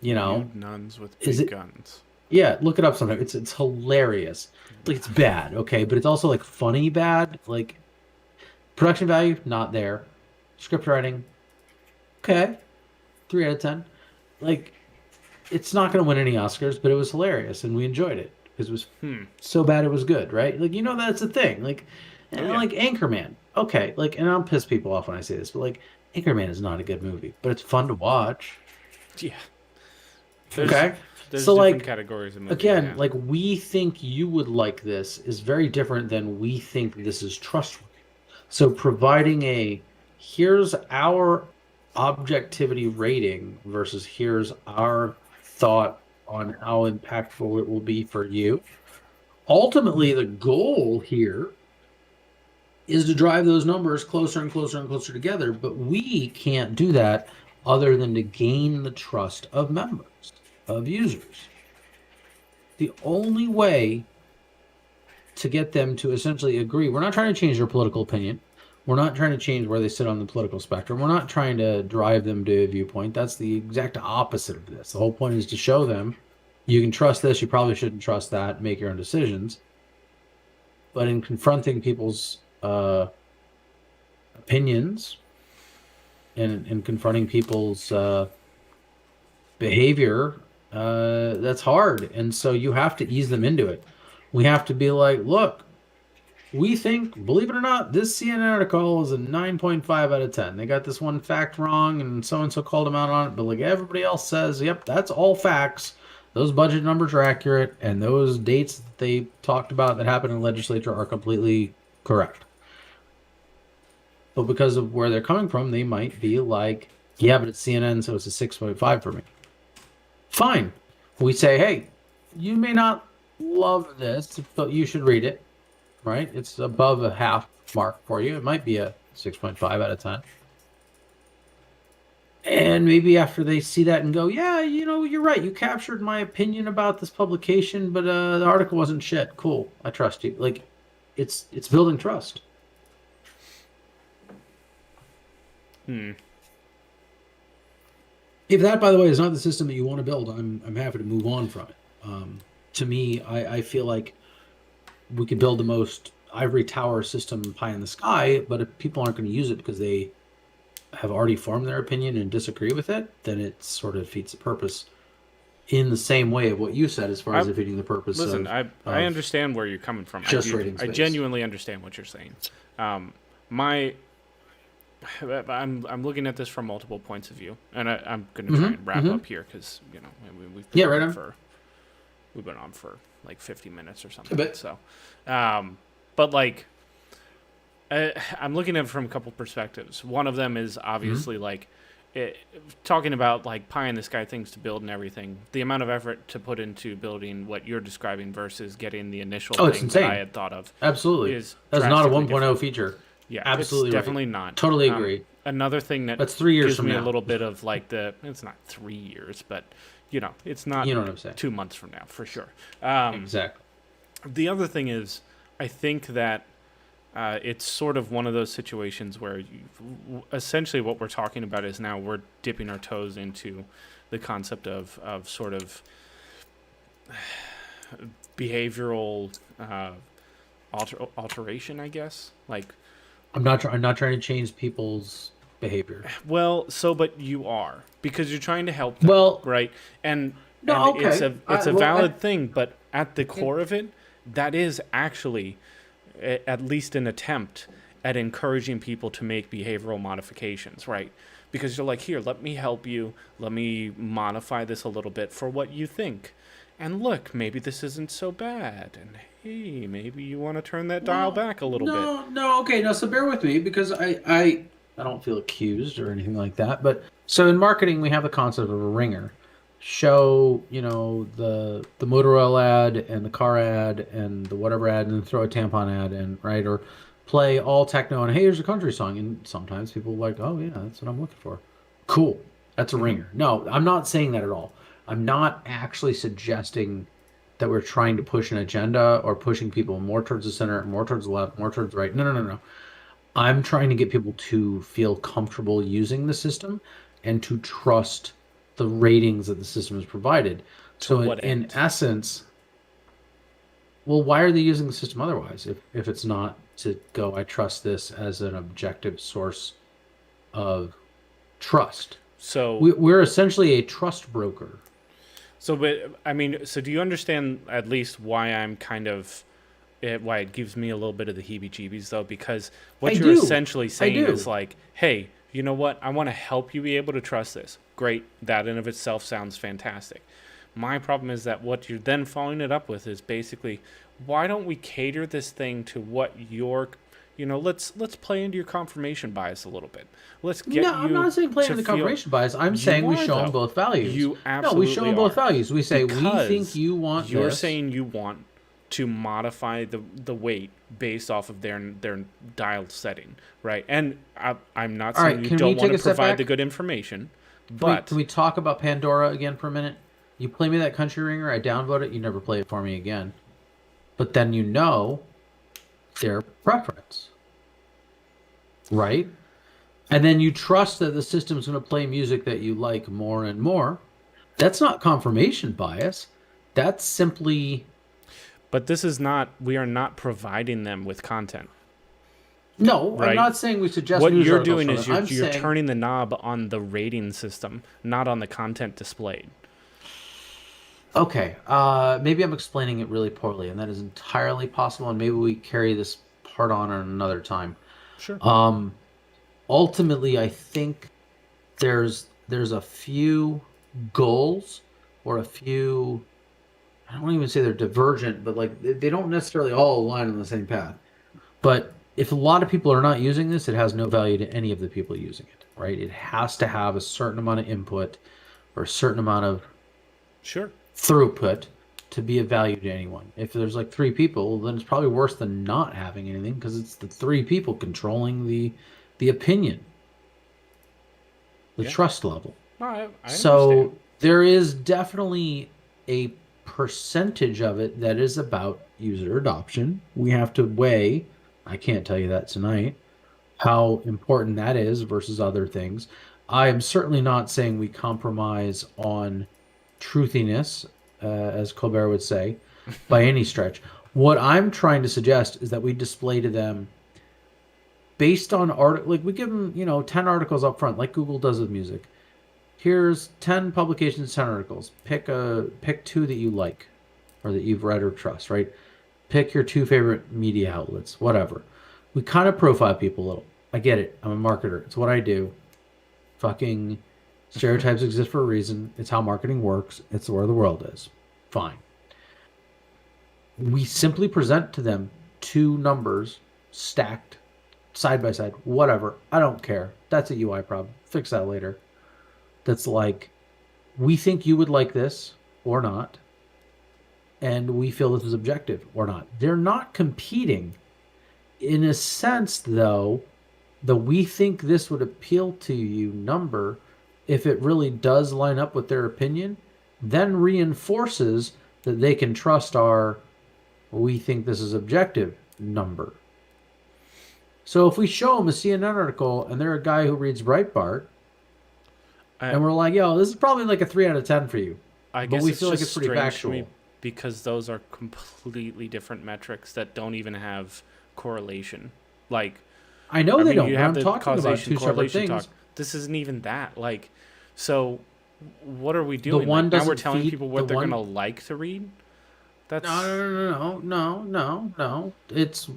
you know, Nude nuns with is big it guns. Yeah, look it up sometime. It's hilarious. Like it's bad, okay, but it's also like funny bad. Like production value, not there. Script writing, okay, 3 out of 10. Like it's not going to win any Oscars, but it was hilarious and we enjoyed it because it was Hmm. so bad it was good, right? Like that's the thing. Like Oh and yeah. like Anchorman, okay, like and I'll piss people off when I say this, but like Anchorman is not a good movie, but it's fun to watch. Yeah. There's Okay, there's so different like categories of movies. again, Yeah. like we think you would like this is very different than we think this is trustworthy. So providing here's our objectivity rating versus here's our thought on how impactful it will be for you. Ultimately, the goal here is to drive those numbers closer and closer and closer together, but we can't do that other than to gain the trust of members, of users. The only way to get them to essentially agree. We're not trying to change their political opinion. We're not trying to change where they sit on the political spectrum. We're not trying to drive them to a viewpoint. That's the exact opposite of this. The whole point is to show them you can trust this, you probably shouldn't trust that, make your own decisions. But in confronting people's opinions and in confronting people's behavior, that's hard. And so you have to ease them into it. We have to be like, look, we think, believe it or not, this CNN article is a 9.5 out of 10. They got this one fact wrong, and so and so called them out on it. But like everybody else says, yep, that's all facts. Those budget numbers are accurate, and those dates that they talked about that happened in the legislature are completely correct. But because of where they're coming from, they might be like, yeah, but it's CNN, so it's a 6.5 for me. Fine. We say, hey, you may not love this, but you should read it, right? It's above a half mark for you. It might be a 6.5 out of 10. And maybe after they see that and go, yeah, you're right. You captured my opinion about this publication, but the article wasn't shit. Cool. I trust you. Like, it's building trust. Hmm. If that, by the way, is not the system that you want to build, I'm happy to move on from it. To me, I feel like we could build the most ivory tower system pie in the sky, but if people aren't going to use it because they have already formed their opinion and disagree with it, then it sort of defeats the purpose in the same way of what you said as far as I defeating the purpose listen. I of understand where you're coming from. just rating I space. genuinely understand what you're saying. My I'm looking at this from multiple points of view, and I'm going to try and wrap up here because we've been right on. we've been on for like 50 minutes or something. A bit. So, but like, I'm looking at it from a couple perspectives. One of them is obviously like talking about like pie in the sky things to build and everything. The amount of effort to put into building what you're describing versus getting the initial It's thing that insane. I had thought of Absolutely. is That's not a drastically 1.0 different. feature. Yeah, Absolutely it's right. definitely not. Totally agree. Another thing that That's 3 years gives from me now. a little bit of like it's not 3 years, but it's not You know what I'm saying. 2 months from now for sure. Exactly. The other thing is, I think that it's sort of one of those situations where essentially what we're talking about is now we're dipping our toes into the concept of sort of behavioral alteration, I guess. Like, I'm not trying to change people's behavior. well, but you are because you're trying to help them, Well, right? And no, and it's okay. a valid thing, but at the core of it, that is actually at least an attempt at encouraging people to make behavioral modifications, right? Because you're like, here, let me help you. Let me modify this a little bit for what you think. And look, maybe this isn't so bad. And hey, maybe you want to turn that dial back a little bit. No, okay, no, so bear with me because I don't feel accused or anything like that. But so in marketing, we have the concept of a ringer. Show, the motor oil ad and the car ad and the whatever ad, and throw a tampon ad in, right? Or play all techno and hey, here's a country song. And sometimes people are like, oh yeah, that's what I'm looking for. Cool. That's a ringer. No, I'm not saying that at all. I'm not actually suggesting that we're trying to push an agenda or pushing people more towards the center, more towards the left, more towards the right. No. I'm trying to get people to feel comfortable using the system and to trust the ratings that the system has provided. So in essence, well, why are they using the system otherwise? If it's not to go, I trust this as an objective source of trust. So we're essentially a trust broker. So, but I mean, so do you understand at least why I'm kind of why it gives me a little bit of the heebie-jeebies though? Because what you're essentially saying is like, hey, you know what? I want to help you be able to trust this. Great, that in of itself sounds fantastic. My problem is that what you're then following it up with is basically, why don't we cater this thing to what your, let's play into your confirmation bias a little bit. Let's get you. No, I'm not saying play into the confirmation bias. I'm saying we show them both values. You absolutely we show them both values. We say we think you want. You're saying you want to modify the weight based off of their dialed setting, right? And I'm not saying you don't want to provide the good information, but can we talk about Pandora again for a minute? You play me that country ringer, I downvote it, you never play it for me again. But then their preference, right? And then you trust that the system's going to play music that you like more and more. That's not confirmation bias. That's simply... But we are not providing them with content. No, right? I'm not saying we suggest what you're doing is you're turning the knob on the rating system, not on the content displayed. Okay, maybe I'm explaining it really poorly, and that is entirely possible, and maybe we carry this part on another time. Sure. Ultimately, I think there's a few goals or a few, I don't even say they're divergent, but like they don't necessarily all align on the same path. But if a lot of people are not using this, it has no value to any of the people using it, right? It has to have a certain amount of input or a certain amount of throughput to be of value to anyone. If there's like 3 people, then it's probably worse than not having anything because it's the 3 people controlling the opinion, the trust level. No, I understand. There is definitely a percentage of it that is about user adoption. We have to weigh, I can't tell you that tonight, how important that is versus other things. I am certainly not saying we compromise on truthiness, as Colbert would say, by any stretch. What I'm trying to suggest is that we display to them based on like we give them, 10 articles up front, like Google does with music. Here's 10 publications, 10 articles. Pick 2 that you like or that you've read or trust, right? Pick your 2 favorite media outlets, whatever. We kind of profile people a little. I get it. I'm a marketer. It's what I do. Fucking stereotypes exist for a reason. It's how marketing works. It's where the world is. Fine. We simply present to them 2 numbers stacked side by side, whatever. I don't care. That's a UI problem. Fix that later. That's like, we think you would like this or not, and we feel this is objective or not. They're not competing. In a sense, though, the we think this would appeal to you number, if it really does line up with their opinion, then reinforces that they can trust our we think this is objective number. So if we show them a CNN article and they're a guy who reads Breitbart, and we're like, yo, this is probably like a 3 out of 10 for you. I guess we feel like it's pretty factual. Because those are completely different metrics that don't even have correlation. Like, I know they don't. I'm talking about 2 separate things. This isn't even that. Like, so what are we doing? Now we're telling people what they're going to like to read? That's No. It's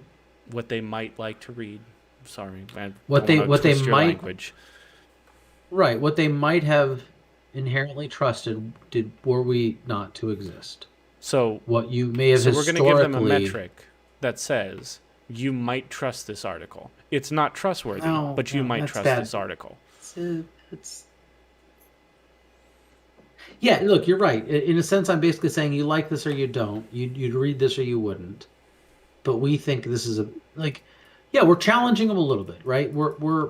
what they might like to read. Sorry, I What don't they want to what they twist your might language. right, what they might have inherently trusted did were we not to exist. So, What you may have we're going to give them a historically metric that says you might trust this article. It's not trustworthy, no, but you no, might that's trust bad. this article. It's yeah. Look, you're right. In a sense, I'm basically saying you like this or you don't. You'd read this or you wouldn't. But we think this is a like, yeah, we're challenging them a little bit, right? We're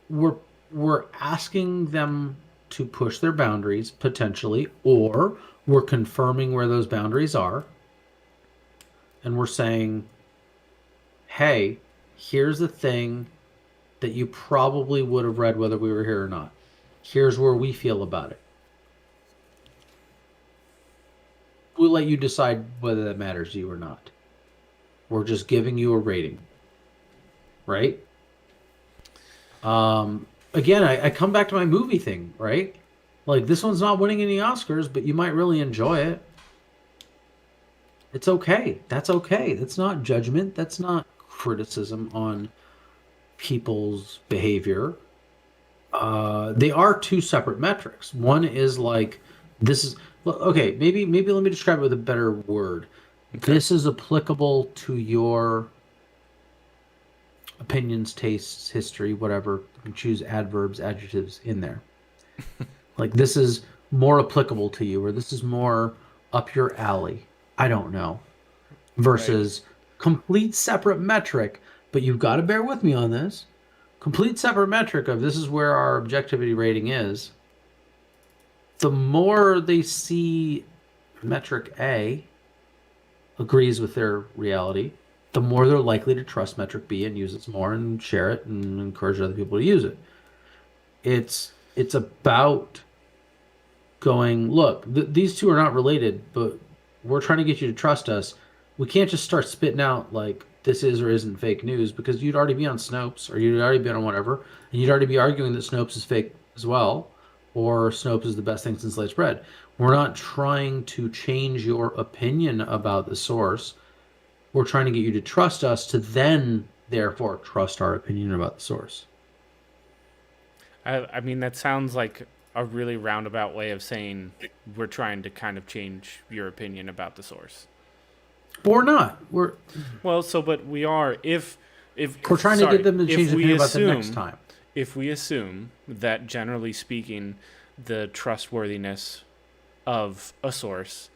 we're asking them to push their boundaries potentially, or we're confirming where those boundaries are, and we're saying, hey, here's the thing that you probably would have read whether we were here or not. Here's where we feel about it. We'll let you decide whether that matters to you or not. We're just giving you a rating, right? Again, I come back to my movie thing, right? Like this one's not winning any Oscars, but you might really enjoy it. It's okay. That's okay. That's not judgment. That's not criticism on people's behavior. They are two separate metrics. One is like this is well, okay. Maybe let me describe it with a better word. Okay. This is applicable to your opinions, tastes, history, whatever. You can choose adverbs, adjectives in there. Like this is more applicable to you, or this is more up your alley. I don't know. Right. Versus complete separate metric, but you've got to bear with me on this. Complete separate metric of this is where our objectivity rating is. The more they see metric A agrees with their reality, the more they're likely to trust metric B and use it more and share it and encourage other people to use it. It's about going, look, these two are not related, but we're trying to get you to trust us. We can't just start spitting out like this is or isn't fake news because you'd already be on Snopes or you'd already be on whatever, and you'd already be arguing that Snopes is fake as well, or Snopes is the best thing since sliced bread. We're not trying to change your opinion about the source. We're trying to get you to trust us to then, therefore, trust our opinion about the source. I mean, that sounds like a really roundabout way of saying we're trying to kind of change your opinion about the source. Or not. Well, so but we are if We're trying to get sorry, them to change if their we opinion about the next assume time. if we assume that generally speaking the trustworthiness of a source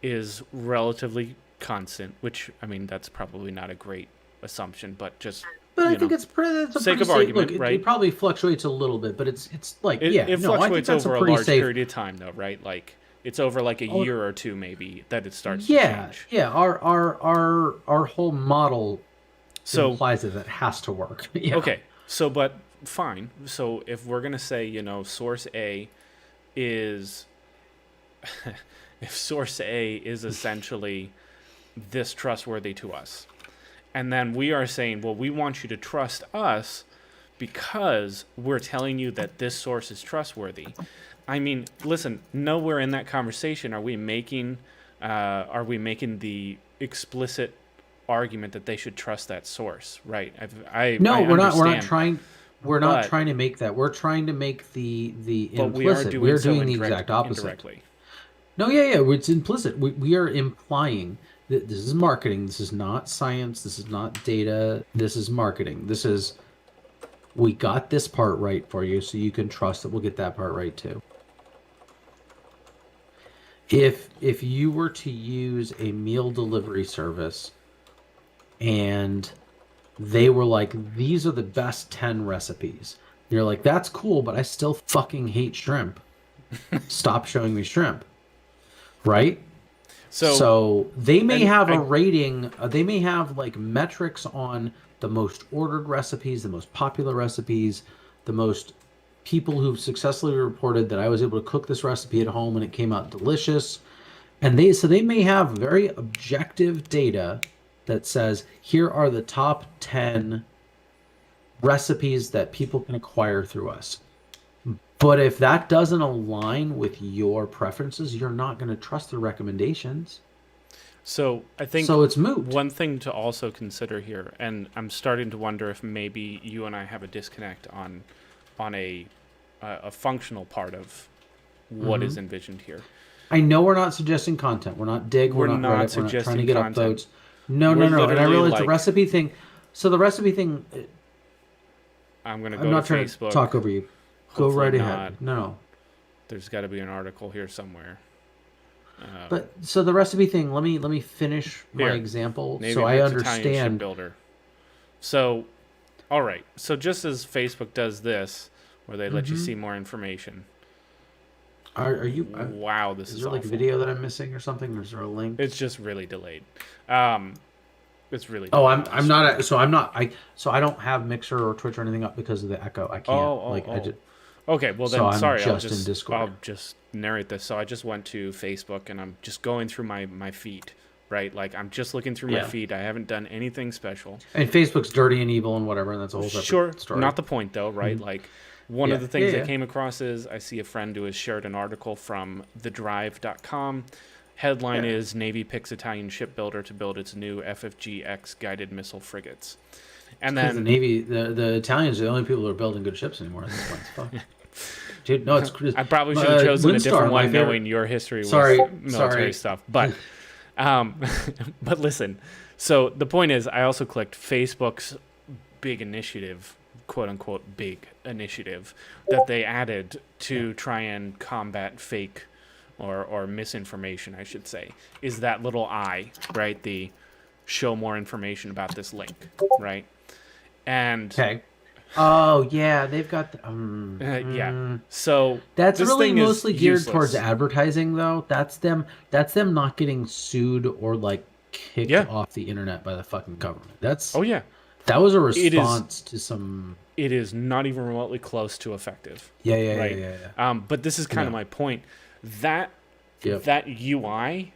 is relatively constant, which I mean that's probably not a great assumption, but just But I you think know, it's pretty. It's a sake pretty of safe. argument, Look, it right? probably fluctuates a little bit, but it's like It, yeah, it no, I think fluctuates that's a over a pretty large safe. period of time, though, right? Like it's over like a Oh, year or two, maybe that it starts to yeah, change. yeah. Our whole model So implies that has to work. Yeah. okay, so but fine. So if we're gonna say source A is if source A is essentially this trustworthy to us, and then we are saying, well, we want you to trust us because we're telling you that this source is trustworthy. I mean, listen, nowhere in that conversation are we making the explicit argument that they should trust that source, right? No, I we're not. We're not understand, trying. We're not but trying to make that. We're trying to make the we are implicit. doing We're so doing the exact opposite. indirectly. No, yeah. It's implicit. We are implying that this is marketing. This is not science. This is not data. This is marketing. This is we got this part right for you, so you can trust that we'll get that part right too. If you were to use a meal delivery service and they were like, these are the best 10 recipes. You're like, that's cool, but I still fucking hate shrimp. Stop showing me shrimp. Right? So, So they may and have a I rating, they may have like metrics on the most ordered recipes, the most popular recipes, the most people who've successfully reported that I was able to cook this recipe at home and it came out delicious. And they may have very objective data that says here are the top 10 recipes that people can acquire through us. But if that doesn't align with your preferences, you're not going to trust the recommendations. So I think So it's moot. one thing to also consider here, and I'm starting to wonder if maybe you and I have a disconnect on a functional part of what is Hmm. envisioned here. I know we're not suggesting content. We're not Dig. We're We're not not Reddit. We're not trying to suggesting get content. upvotes. No, We're no, no. And I literally realize the like, recipe thing. So the recipe thing, I'm gonna I'm go to not trying to Facebook. talk over you. Go Hopefully right not. ahead. No, no. There's got to be an article here somewhere. But so the recipe thing. Let me finish my Here, example Navy so I Picks Italian understand. shipbuilder. So, all right. So just as Facebook does this, where they let you Hmm. see more information. Are you? Wow, this Is is there like a awful. video that I'm missing or something? Or is there a link? It's just really delayed. Um, it's really Oh, delayed on the screen. I'm not I don't have Mixer or Twitch or anything up because of the echo. I Oh, can't oh, I oh. just Okay, well so then, I'm sorry. just in Discord. I'll just narrate this. So I just went to Facebook and I'm just going through my feed, right? Like I'm just looking through my Yeah. feed. I haven't done anything special. And Facebook's dirty and evil and whatever, and that's a whole Sure, separate story. not the point though, right? Mhm. Like one of Yeah. the things Yeah, I yeah. came across is I see a friend who has shared an article from thedrive.com. Headline Yeah. is Navy picks Italian shipbuilder to build its new FFG-X guided missile frigates. And Because the then Navy, the Italians are the only people who are building good ships anymore at this point. It's fuck. Dude, no, it's I probably should have chosen a Windstar, different my one, favorite. knowing your history with Sorry, military sorry. stuff. But, um, but listen. So the point is, I also clicked Facebook's big initiative, quote unquote, big initiative that they added to try and combat fake or misinformation, I should say, is that little I, right? The show more information about this link, right? And Okay. Oh yeah, they've got yeah. So That's this really thing is mostly geared towards useless. advertising, though. That's them. That's them not getting sued or like kicked Yeah. off the internet by the fucking government. That's Oh yeah. that was a It is. response to some. It is not even remotely close to effective. Yeah, yeah, Right. yeah. But this is kind of No. my point. That Yep. that UI,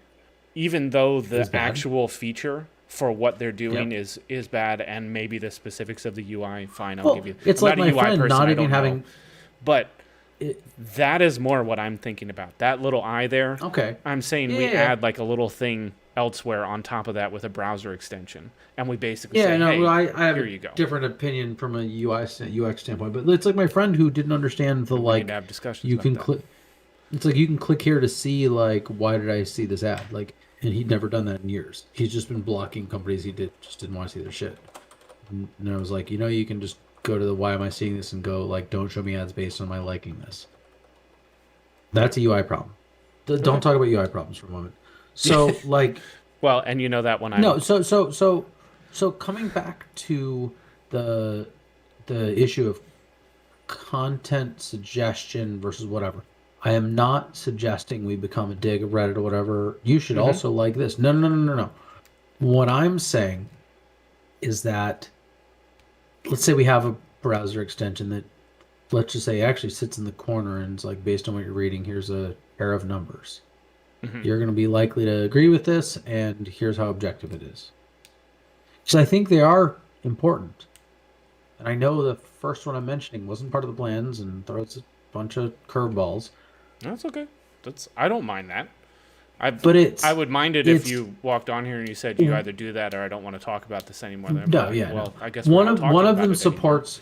even though the Is bad. actual feature for what they're doing Yep. is bad, and maybe the specifics of the UI, fine, I'll Well, give you. it's I'm like not my a UI friend person, not I even don't know. having. But It, that is more what I'm thinking about. That little I there. okay. I'm saying we Yeah. add like a little thing elsewhere on top of that with a browser extension, and we basically Yeah, say, no, hey, well, I have here a you go. different opinion from a UX standpoint, but it's like my friend who didn't understand the We need like to have discussions you about can that. click. It's like you can click here to see like why did I see this ad like, and he'd never done that in years. He's just been blocking companies he just didn't want to see their shit. And I was like, you can just go to the why am I seeing this and go like don't show me ads based on my liking this. That's a UI problem. Don't talk about UI problems for a moment. So like. Well, and you know that when I'm No, so coming back to the issue of content suggestion versus whatever. I am not suggesting we become a Dig, a Reddit, or whatever. You should also like this. No, no, no, no, no. What I'm saying is that let's say we have a browser extension that let's just say actually sits in the corner and it's like based on what you're reading, here's a pair of numbers. You're going to be likely to agree with this, and here's how objective it is. So I think they are important. And I know the first one I'm mentioning wasn't part of the plans and throws a bunch of curveballs. That's okay. I don't mind that. But I would mind it if it's- you walked on here and you said you either do that or I don't want to talk about this anymore. Then I'd be No, like, yeah, well, no. I guess we're One not of talking one of about them it anymore. supports.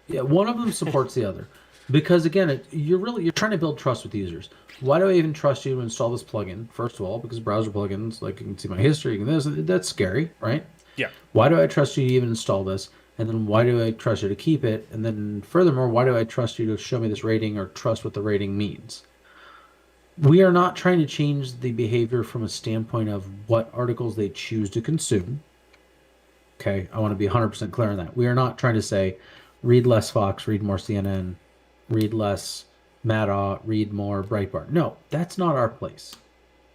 Yeah, one of them supports the other, because again, you're trying to build trust with users. Why do I even trust you to install this plugin? First of all, because browser plugins, like you can see my history, you can this, that's scary, right? Yeah. Why do I trust you to even install this? And then why do I trust you to keep it? And then furthermore, why do I trust you to show me this rating or trust what the rating means? We are not trying to change the behavior from a standpoint of what articles they choose to consume. Okay, I want to be 100% clear on that. We are not trying to say, read less Fox, read more CNN, read less Mad read more Breitbart. No, that's not our place.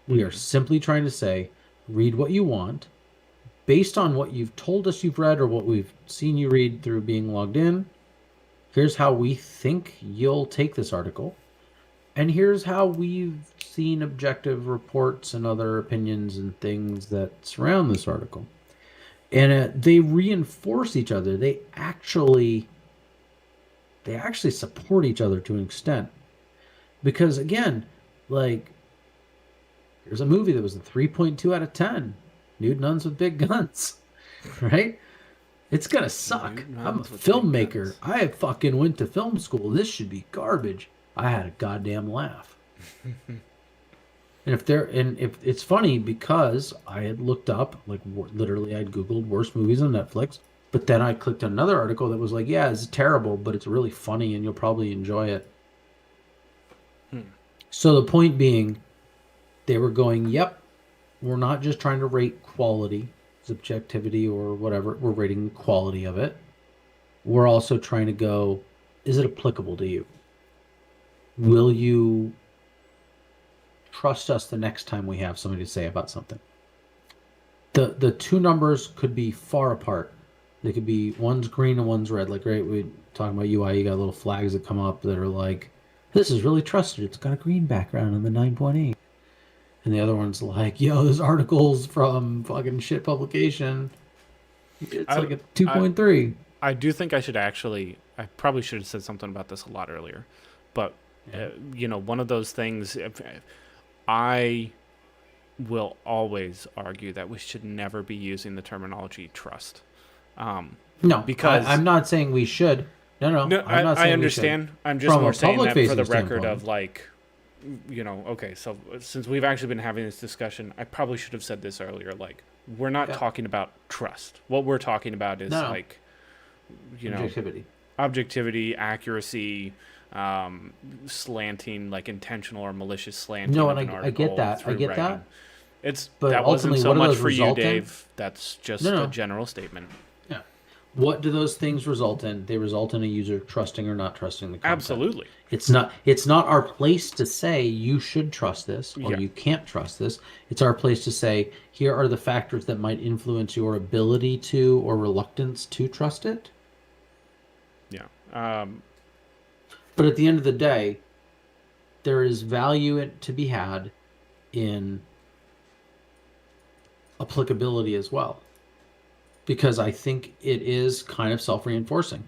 We are simply trying to say, read what you want, based on what you've told us you've read or what we've seen you read through being logged in. Here's how we think you'll take this article. And here's how we've seen objective reports and other opinions and things that surround this article. And they reinforce each other. They actually support each other to an extent. Because again, like There's a movie that was a 3.2 out of 10. Nude nuns with big guns, right? It's gonna suck. Nude I'm a nuns with big filmmaker. guns. I fucking went to film school. This should be garbage. I had a goddamn laugh. And if it's funny because I had looked up, like literally I'd Googled worst movies on Netflix, but then I clicked on another article that was like, yeah, it's terrible, but it's really funny and you'll probably enjoy it. So the point being, they were going, yep, we're not just trying to rate quality, subjectivity or whatever, we're rating the quality of it. We're also trying to go, is it applicable to you? Will you trust us the next time we have something to say about something? The two numbers could be far apart. They could be, one's green and one's red. Like, right, we talking about UI, you got little flags that come up that are like, this is really trusted. It's got a green background on the 9.8. And the other one's like, yo, this article's from fucking shit publication. It's like a 2.3. I do think I probably should have said something about this a lot earlier. But, one of those things, I will always argue that we should never be using the terminology trust. No, because I'm not saying we should. No, I'm not saying I understand. We should. I'm just From more a saying that for public-facing the record standpoint. of like, okay, so since we've actually been having this discussion, I probably should have said this earlier. Like, we're not talking about trust. What we're talking about is like, objectivity, accuracy, slanting, like intentional or malicious slanting. No, of and an I get that. I get writing. that. But that wasn't ultimately, so what do much those for you, result in? Dave. That's just a general statement. Yeah. What do those things result in? They result in a user trusting or not trusting the content. Absolutely. It's not our place to say you should trust this or you can't trust this. It's our place to say here are the factors that might influence your ability to or reluctance to trust it. Yeah. But at the end of the day, there is value to be had in applicability as well, because I think it is kind of self-reinforcing.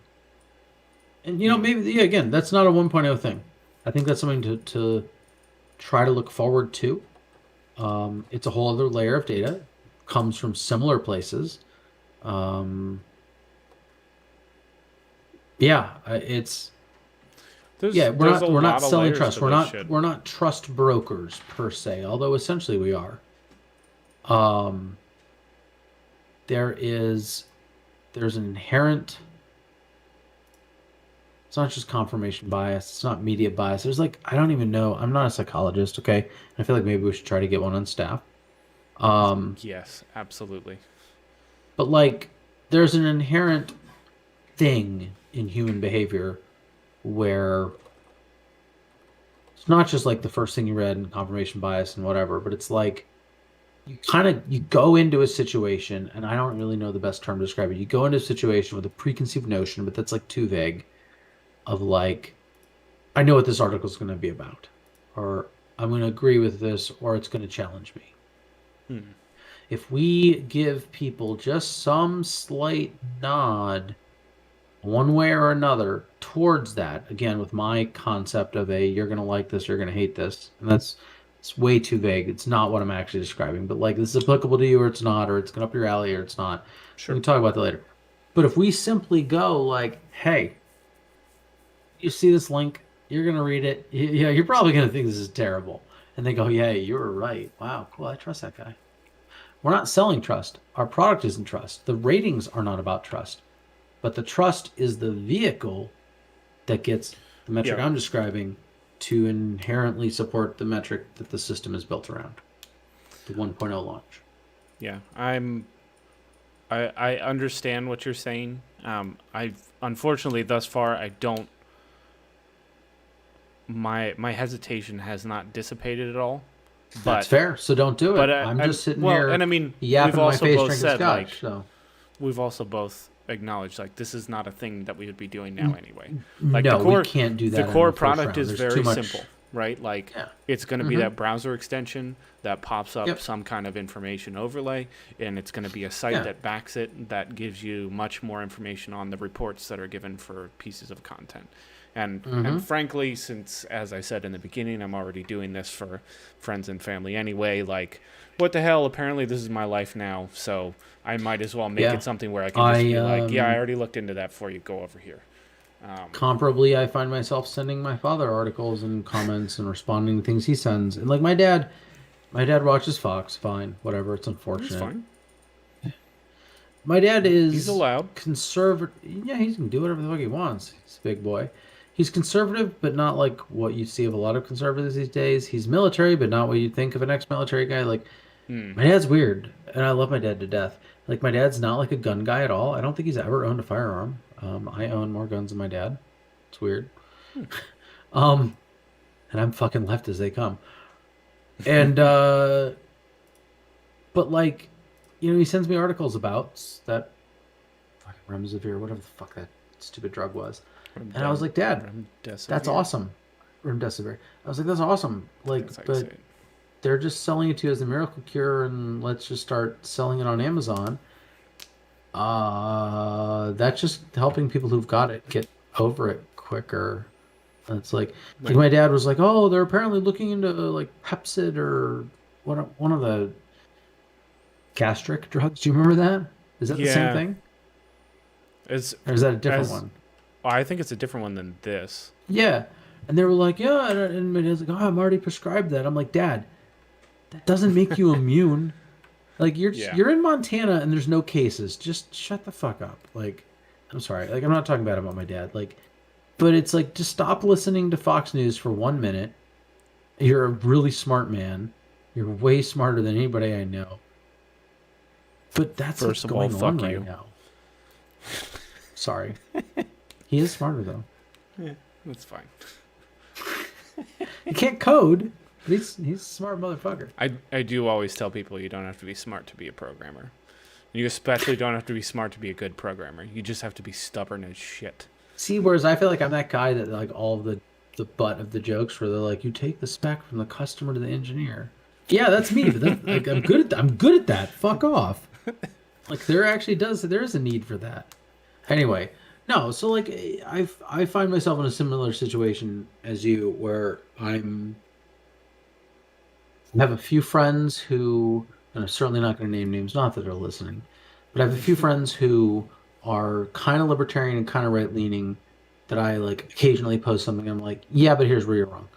And maybe again, that's not a 1.0 thing. I think that's something to try to look forward to. It's a whole other layer of data, comes from similar places. We're not selling trust. We're not trust brokers per se, although essentially we are. There's an inherent, it's not just confirmation bias, it's not media bias. There's I don't even know. I'm not a psychologist, okay? I feel like maybe we should try to get one on staff. Yes, absolutely. But there's an inherent thing in human behavior where it's not just the first thing you read and confirmation bias and whatever, but it's you go into a situation, and I don't really know the best term to describe it. You go into a situation with a preconceived notion, but that's too vague, of I know what this article is going to be about, or I'm going to agree with this, or it's going to challenge me. If we give people just some slight nod one way or another towards that, again, with my concept of you're going to like this, you're going to hate this, and it's way too vague. It's not what I'm actually describing, but this is applicable to you or it's not, or it's going up your alley or it's not. Sure. We can talk about that later. But if we simply go hey, you see this link, you're going to read it. Yeah, you're probably going to think this is terrible. And they go, yeah, you were right. Wow, cool. I trust that guy. We're not selling trust. Our product isn't trust. The ratings are not about trust. But the trust is the vehicle that gets the metric I'm describing to inherently support the metric that the system is built around. The 1.0 launch. Yeah, I understand what you're saying. Unfortunately thus far I don't. My hesitation has not dissipated at all. But, that's fair. So don't do it. But I'm just sitting here. And I mean, yapping we've also my face, both drinking said scotch. So we've also both acknowledged this is not a thing that we would be doing now anyway. We can't do that. The core product is very simple, right? It's going to be Mm-hmm. that browser extension that pops up some kind of information overlay, and it's going to be a site that backs it, that gives you much more information on the reports that are given for pieces of content. And frankly, since, as I said in the beginning, I'm already doing this for friends and family anyway, like, what the hell? Apparently this is my life now, so I might as well make it something where I can just be like, yeah, I already looked into that for you, go over here. Comparably, I find myself sending my father articles and comments and responding to things he sends. And like my dad watches Fox, fine, whatever, it's It's unfortunate. fine. My dad He's is allowed. conservative. Yeah, he can do whatever the fuck he wants. He's a big boy. He's conservative, but not like what you see of a lot of conservatives these days. He's military, but not what you think of an ex-military guy. Like, my dad's weird, and I love my dad to death. Like, my dad's not like a gun guy at all. I don't think he's ever owned a firearm. I own more guns than my dad. It's weird. Um, and I'm fucking left as they come. And but like, he sends me articles about that fucking remdesivir, whatever the fuck that stupid drug was. And I was like, Dad, that's awesome. Remdesivir. I was like, that's awesome. Like, That's how you but say it. they're just selling it to you as a miracle cure, and let's just start selling it on Amazon. That's just helping people who've got it get over it quicker. And it's like my dad was like, oh, they're apparently looking into like Pepsid or one of the gastric drugs. Do you remember that? Is that the same Yeah. thing? As, Or is that a different as one? I think it's a different one than this. Yeah. And they were like, yeah. And my dad's like, oh, I'm already prescribed that. I'm like, Dad, that doesn't make you immune. Like, Yeah. you're in Montana and there's no cases. Just shut the fuck up. Like, I'm sorry. Like, I'm not talking bad about my dad. Like, but it's like, just stop listening to Fox News for 1 minute. You're a really smart man. You're way smarter than anybody I know. But that's First what's of all, going on fuck right you. now. Sorry. He is smarter, though. Yeah, that's fine. He can't code, but he's a smart motherfucker. I do always tell people you don't have to be smart to be a programmer. You especially don't have to be smart to be a good programmer. You just have to be stubborn as shit. See, whereas I feel like I'm that guy that like all of the butt of the jokes where they're like, you take the spec from the customer to the engineer. Yeah, that's me. But like, I'm good at that. Fuck off. Like there is a need for that. Anyway, no. So like I find myself in a similar situation as you, where I have a few friends who, and I'm certainly not going to name names, not that they're listening, but I have a few friends who are kind of libertarian and kind of right leaning, that I like occasionally post something. I'm like, yeah, but here's where you're wrong.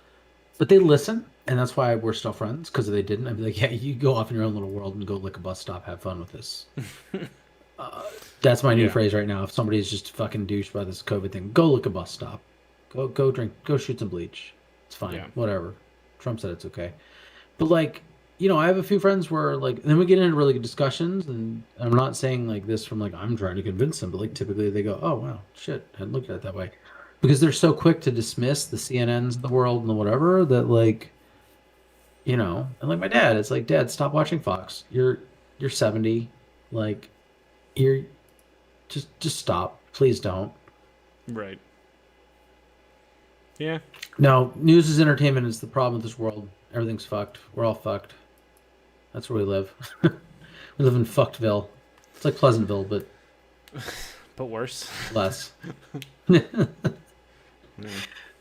But they listen, and that's why we're still friends. Because if they didn't, I'd be like, yeah, you go off in your own little world and go lick a bus stop, have fun with this. That's my new Yeah. phrase right now. If somebody's just fucking douche by this COVID thing, go lick a bus stop, go drink, go shoot some bleach. It's fine, Yeah. whatever. Trump said it's okay. But like, I have a few friends where like, then we get into really good discussions, and I'm not saying like this from like I'm trying to convince them, but like typically they go, oh wow, shit, I hadn't looked at it that way, because they're so quick to dismiss the CNNs of the world and the whatever, that like, and like my dad, it's like, Dad, stop watching Fox. You're 70, like you're just stop, please don't. Right. Yeah. No, news is entertainment. Is the problem with this world. Everything's fucked. We're all fucked. That's where we live. We live in Fucktville. It's like Pleasantville, but But worse. less. Yeah.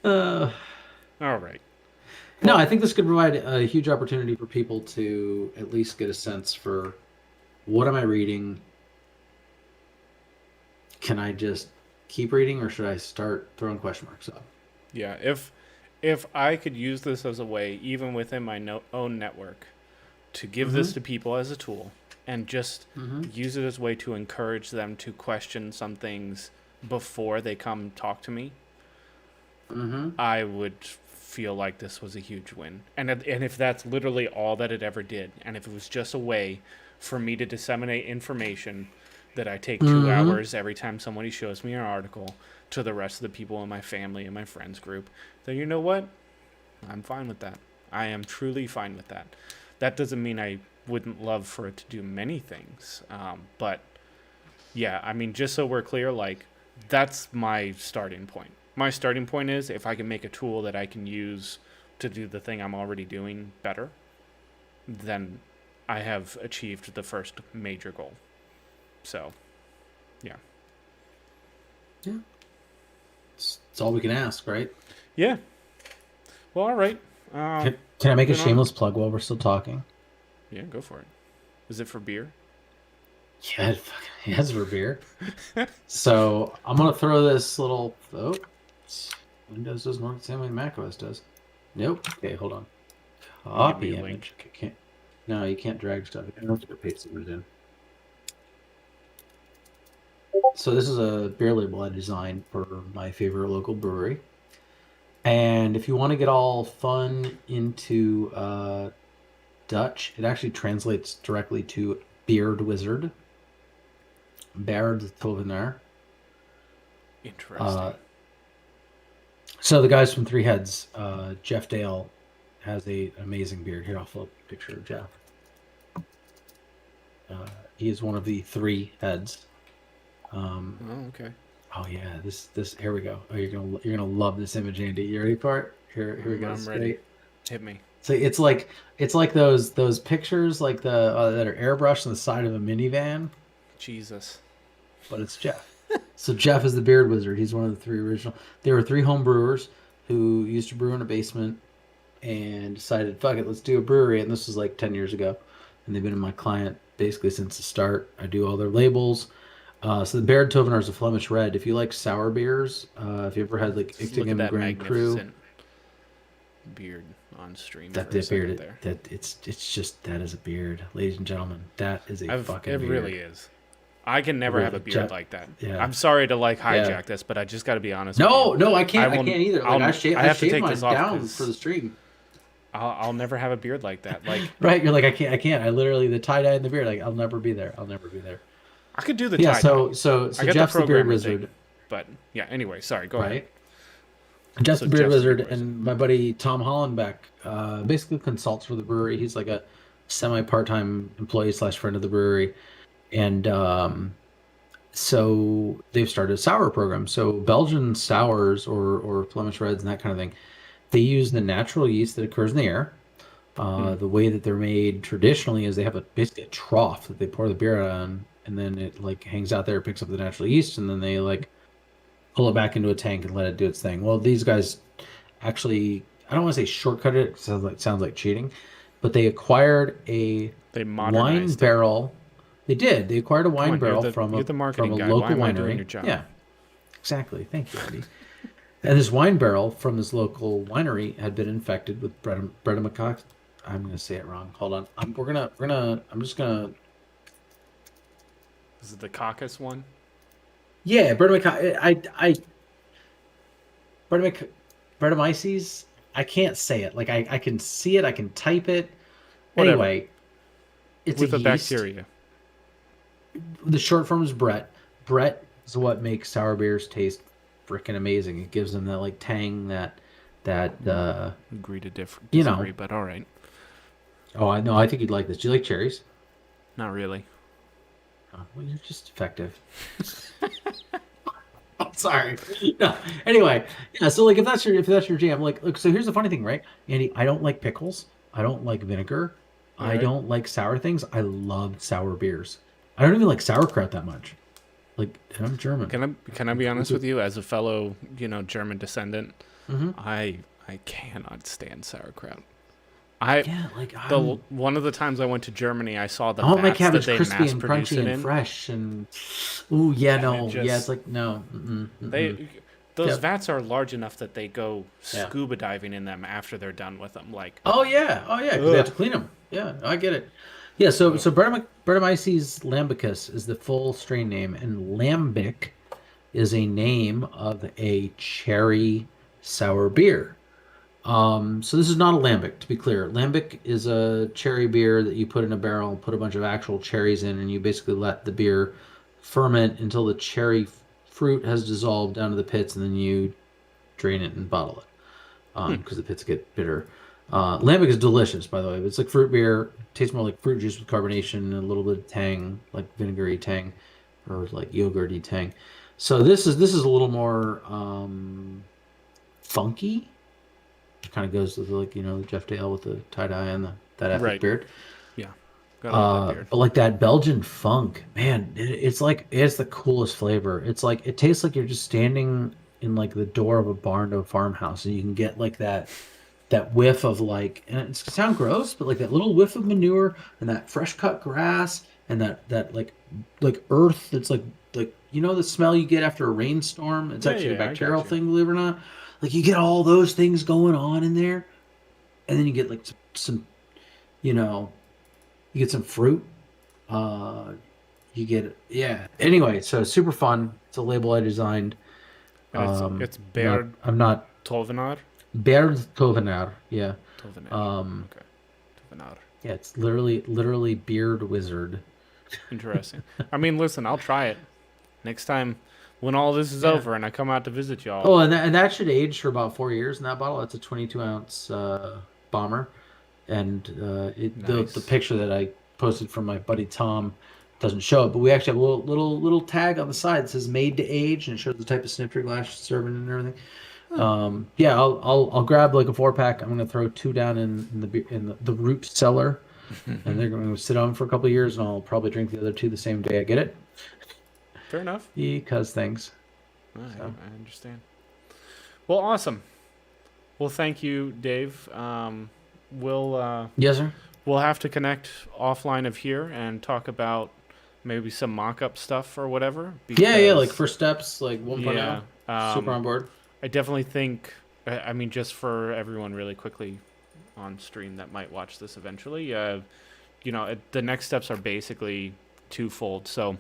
uh, All right. no, I think this could provide a huge opportunity for people to at least get a sense for, what am I reading? Can I just keep reading, or should I start throwing question marks up? Yeah. If I could use this as a way, even within my own network, to give this to people as a tool, and just use it as a way to encourage them to question some things before they come talk to me, I would feel like this was a huge win. And if that's literally all that it ever did, and if it was just a way for me to disseminate information that I take 2 hours every time somebody shows me an article to the rest of the people in my family and my friends group, then you know what? I'm fine with that. I am truly fine with that. That doesn't mean I wouldn't love for it to do many things. But yeah, I mean, just so we're clear, like, that's my starting point. My starting point is, if I can make a tool that I can use to do the thing I'm already doing better, then I have achieved the first major goal. So, yeah. Yeah. It's It's all we can ask, right? Yeah. Well, all right. Can I make a Moving on. shameless plug while we're still talking? Yeah, go for it. Is it for beer? Yeah, it fucking has for beer. So I'm gonna throw this little. Oh, Windows doesn't work the same way macOS does. Nope. Okay, hold on. Give me Copy a link. image. Okay, can't. No, you can't drag stuff. You have to paste it in. So this is a beer label I designed for my favorite local brewery. And if you want to get all fun into Dutch, it actually translates directly to Beard Wizard. Beard Tovenaar. Interesting. So the guys from Three Heads, Jeff Dale, has an amazing beard. Here, I'll flip a picture of Jeff. He is one of the three heads. Oh, okay. Oh yeah, this here we go. Oh, you're gonna love this image, Andy. You ready for it? Here we go. I'm ready. Hit me. So it's like those pictures like the that are airbrushed on the side of a minivan, Jesus. but it's Jeff. So Jeff is the beard wizard. He's one of the three original. There were three home brewers who used to brew in a basement and decided, fuck it, let's do a brewery. And this was like 10 years ago. And they've been my client basically since the start. I do all their labels. So the Baird Tovenaar is a Flemish red. If you like sour beers, if you ever had like Just look at Ichtingham that Grand Cru, magnificent beard on stream that for a the second beard there. that it's just that is a beard, ladies and gentlemen. That is a fucking It beard. really is. I can never Really, have a beard Jeff- like that. yeah. I'm sorry to like hijack Yeah. this, but I just got to be honest. No, with you. no, I can't. I will- can't either. Like I'll- I I have to shaved take mine this off down 'cause for the stream. I'll never have a beard like that. Like Right? You're like I can't. I literally the tie dye and the beard. Like I'll never be there. I'll never be there. I could do the Yeah. tie-dye. So I got Jeff's the beard programmer wizard, thing, but yeah. Anyway, sorry. Go ahead. right? Jeff's So the beard Jeff's the wizard, beard wizard. and my buddy Tom Hollenbeck basically consults for the brewery. He's like a semi-part-time employee slash friend of the brewery, and so they've started a sour program. So Belgian sours or Flemish reds and that kind of thing, they use the natural yeast that occurs in the air. The way that they're made traditionally is they have basically a trough that they pour the beer on, and then it like hangs out there, picks up the natural yeast, and then they like pull it back into a tank and let it do its thing. Well, these guys actually, I don't want to say shortcut it, 'cause it sounds like cheating, but they acquired a They wine modernized it. barrel. They did. They acquired a wine on, barrel you're from the marketing a guy. local Why am winery. I doing your job? Yeah, exactly. Thank you, Andy. And this wine barrel from this local winery had been infected with brettamococcus. I'm gonna say it wrong. Hold on. I'm just gonna. This is the caucus one. Yeah, Brettanomyces. I can't say it. Like I can see it. I can type it. Whatever. Anyway, it's With a a yeast. bacteria. The short form is Brett. Brett is what makes sour beers taste freaking amazing. It gives them that like tang, that Agree to You know. disagree, but all right. Oh, I know. I think you'd like this. Do you like cherries? Not really. Oh, well, you're just effective. I'm sorry. No. Anyway, yeah. So like, if that's your jam, like, look. So here's the funny thing, right, Andy? I don't like pickles. I don't like vinegar. I Alright. don't like sour things. I love sour beers. I don't even like sauerkraut that much. Like, and I'm German. Can I be honest with you? As a fellow, German descendant, Mm-hmm. I cannot stand sauerkraut. Yeah, like One of the times I went to Germany, I saw the I want my vats that cabbage they crispy mass and produce crunchy it and in. fresh and ooh yeah, no, it yeah, just- it's like no. Those Yep. vats are large enough that they go Yeah. scuba diving in them after they're done with them. Like, Oh yeah, 'cause they have to clean them. Yeah, I get it. Yeah, so Brettanomyces lambicus is the full strain name, and lambic is a name of a cherry sour beer. So this is not a lambic, to be clear. Lambic is a cherry beer that you put in a barrel and put a bunch of actual cherries in, and you basically let the beer ferment until the cherry fruit has dissolved down to the pits, and then you drain it and bottle it because the pits get bitter. Lambic is delicious, by the way. It's like fruit beer. Tastes more like fruit juice with carbonation and a little bit of tang, like vinegary tang, or like yogurty tang. So this is a little more funky. It kind of goes with like the Jeff Dale with the tie dye and that epic Right. beard. yeah, gotta love that beard. But like that Belgian funk, man, it's the coolest flavor. It's like it tastes like you're just standing in like the door of a barn to a farmhouse, and you can get like that whiff of like, and it's gonna sound gross, but like that little whiff of manure and that fresh cut grass and that like earth that's like you know the smell you get after a rainstorm. It's Yeah, actually a yeah, I bacterial got you. thing, believe it or not. Like you get all those things going on in there, and then you get like some you know you get some fruit. Uh, you get yeah. Anyway, so super fun. It's a label I designed. And it's Not Baird I'm not Tolvenar? Baird Tovenar. Yeah. Tolvenar. Um, Okay. Tolvenar. yeah, it's literally beard wizard. Interesting. I mean, listen, I'll try it. Next time when all this is Yeah. over and I come out to visit y'all. Oh, and that should age for about 4 years in that bottle. That's a 22 ounce bomber, and the Nice. picture that I posted from my buddy Tom doesn't show it, but we actually have a little tag on the side that says "Made to Age" and it shows the type of snifter glass serving and everything. Yeah, I'll grab like a 4 pack. I'm gonna throw 2 down in the root cellar, and they're gonna sit on for a couple of years, and I'll probably drink the other 2 the same day I get it Fair enough. because things. So. I understand. Well, awesome. Well, thank you, Dave. Yes, sir. We'll have to connect offline of here and talk about maybe some mock-up stuff or whatever. Yeah, like because- first steps, like 1.0. yeah, Super on board. I definitely think. I mean, just for everyone, really quickly, on stream that might watch this eventually. The next steps are basically twofold. So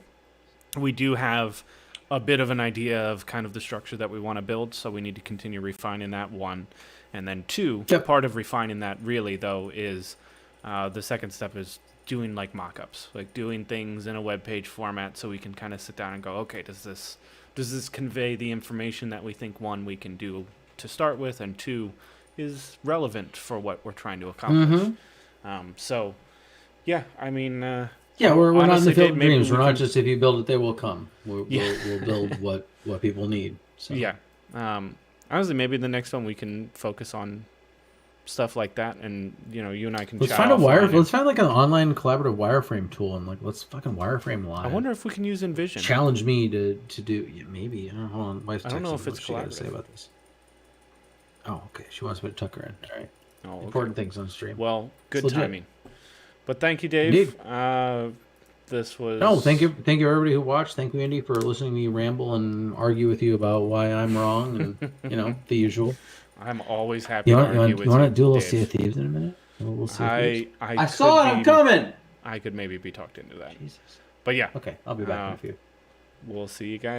we do have a bit of an idea of kind of the structure that we want to build. So we need to continue refining that, one, and then two. Yep. Part of refining that really though is the second step is doing like mock-ups, like doing things in a web page format, so we can kind of sit down and go, okay, does this convey the information that we think, one, we can do to start with, and two, is relevant for what we're trying to accomplish. So, yeah, I mean, Yeah, we're not in honestly, the field Dave, of maybe dreams. we We're not can- just if you build it, they will come. Yeah. We'll build what people need. So. yeah. Honestly, maybe the next one we can focus on stuff like that, and you and I can Let's chat find a wire. offline and- Let's find like an online collaborative wireframe tool, and like let's fucking wireframe live. I wonder if we can use Envision. Challenge me to do. Yeah, maybe. Hold on. Wife's I don't know texting. if it's What's she got to say collaborative. about this? Oh, okay. She wants me to tuck her in. All right. Oh, okay. Important things on stream. Well, good It's legit. timing. But thank you, Dave. Indeed. This was. No, thank you, everybody who watched. Thank you, Andy, for listening to me ramble and argue with you about why I'm wrong, and the usual. I'm always happy You to want argue with to do a little Dave. Sea of Thieves in a minute? A little Sea of Thieves? I could saw it. I'm be- coming. I could maybe be talked into that. Jesus. But yeah, Okay, I'll be back in a few. we'll see you guys.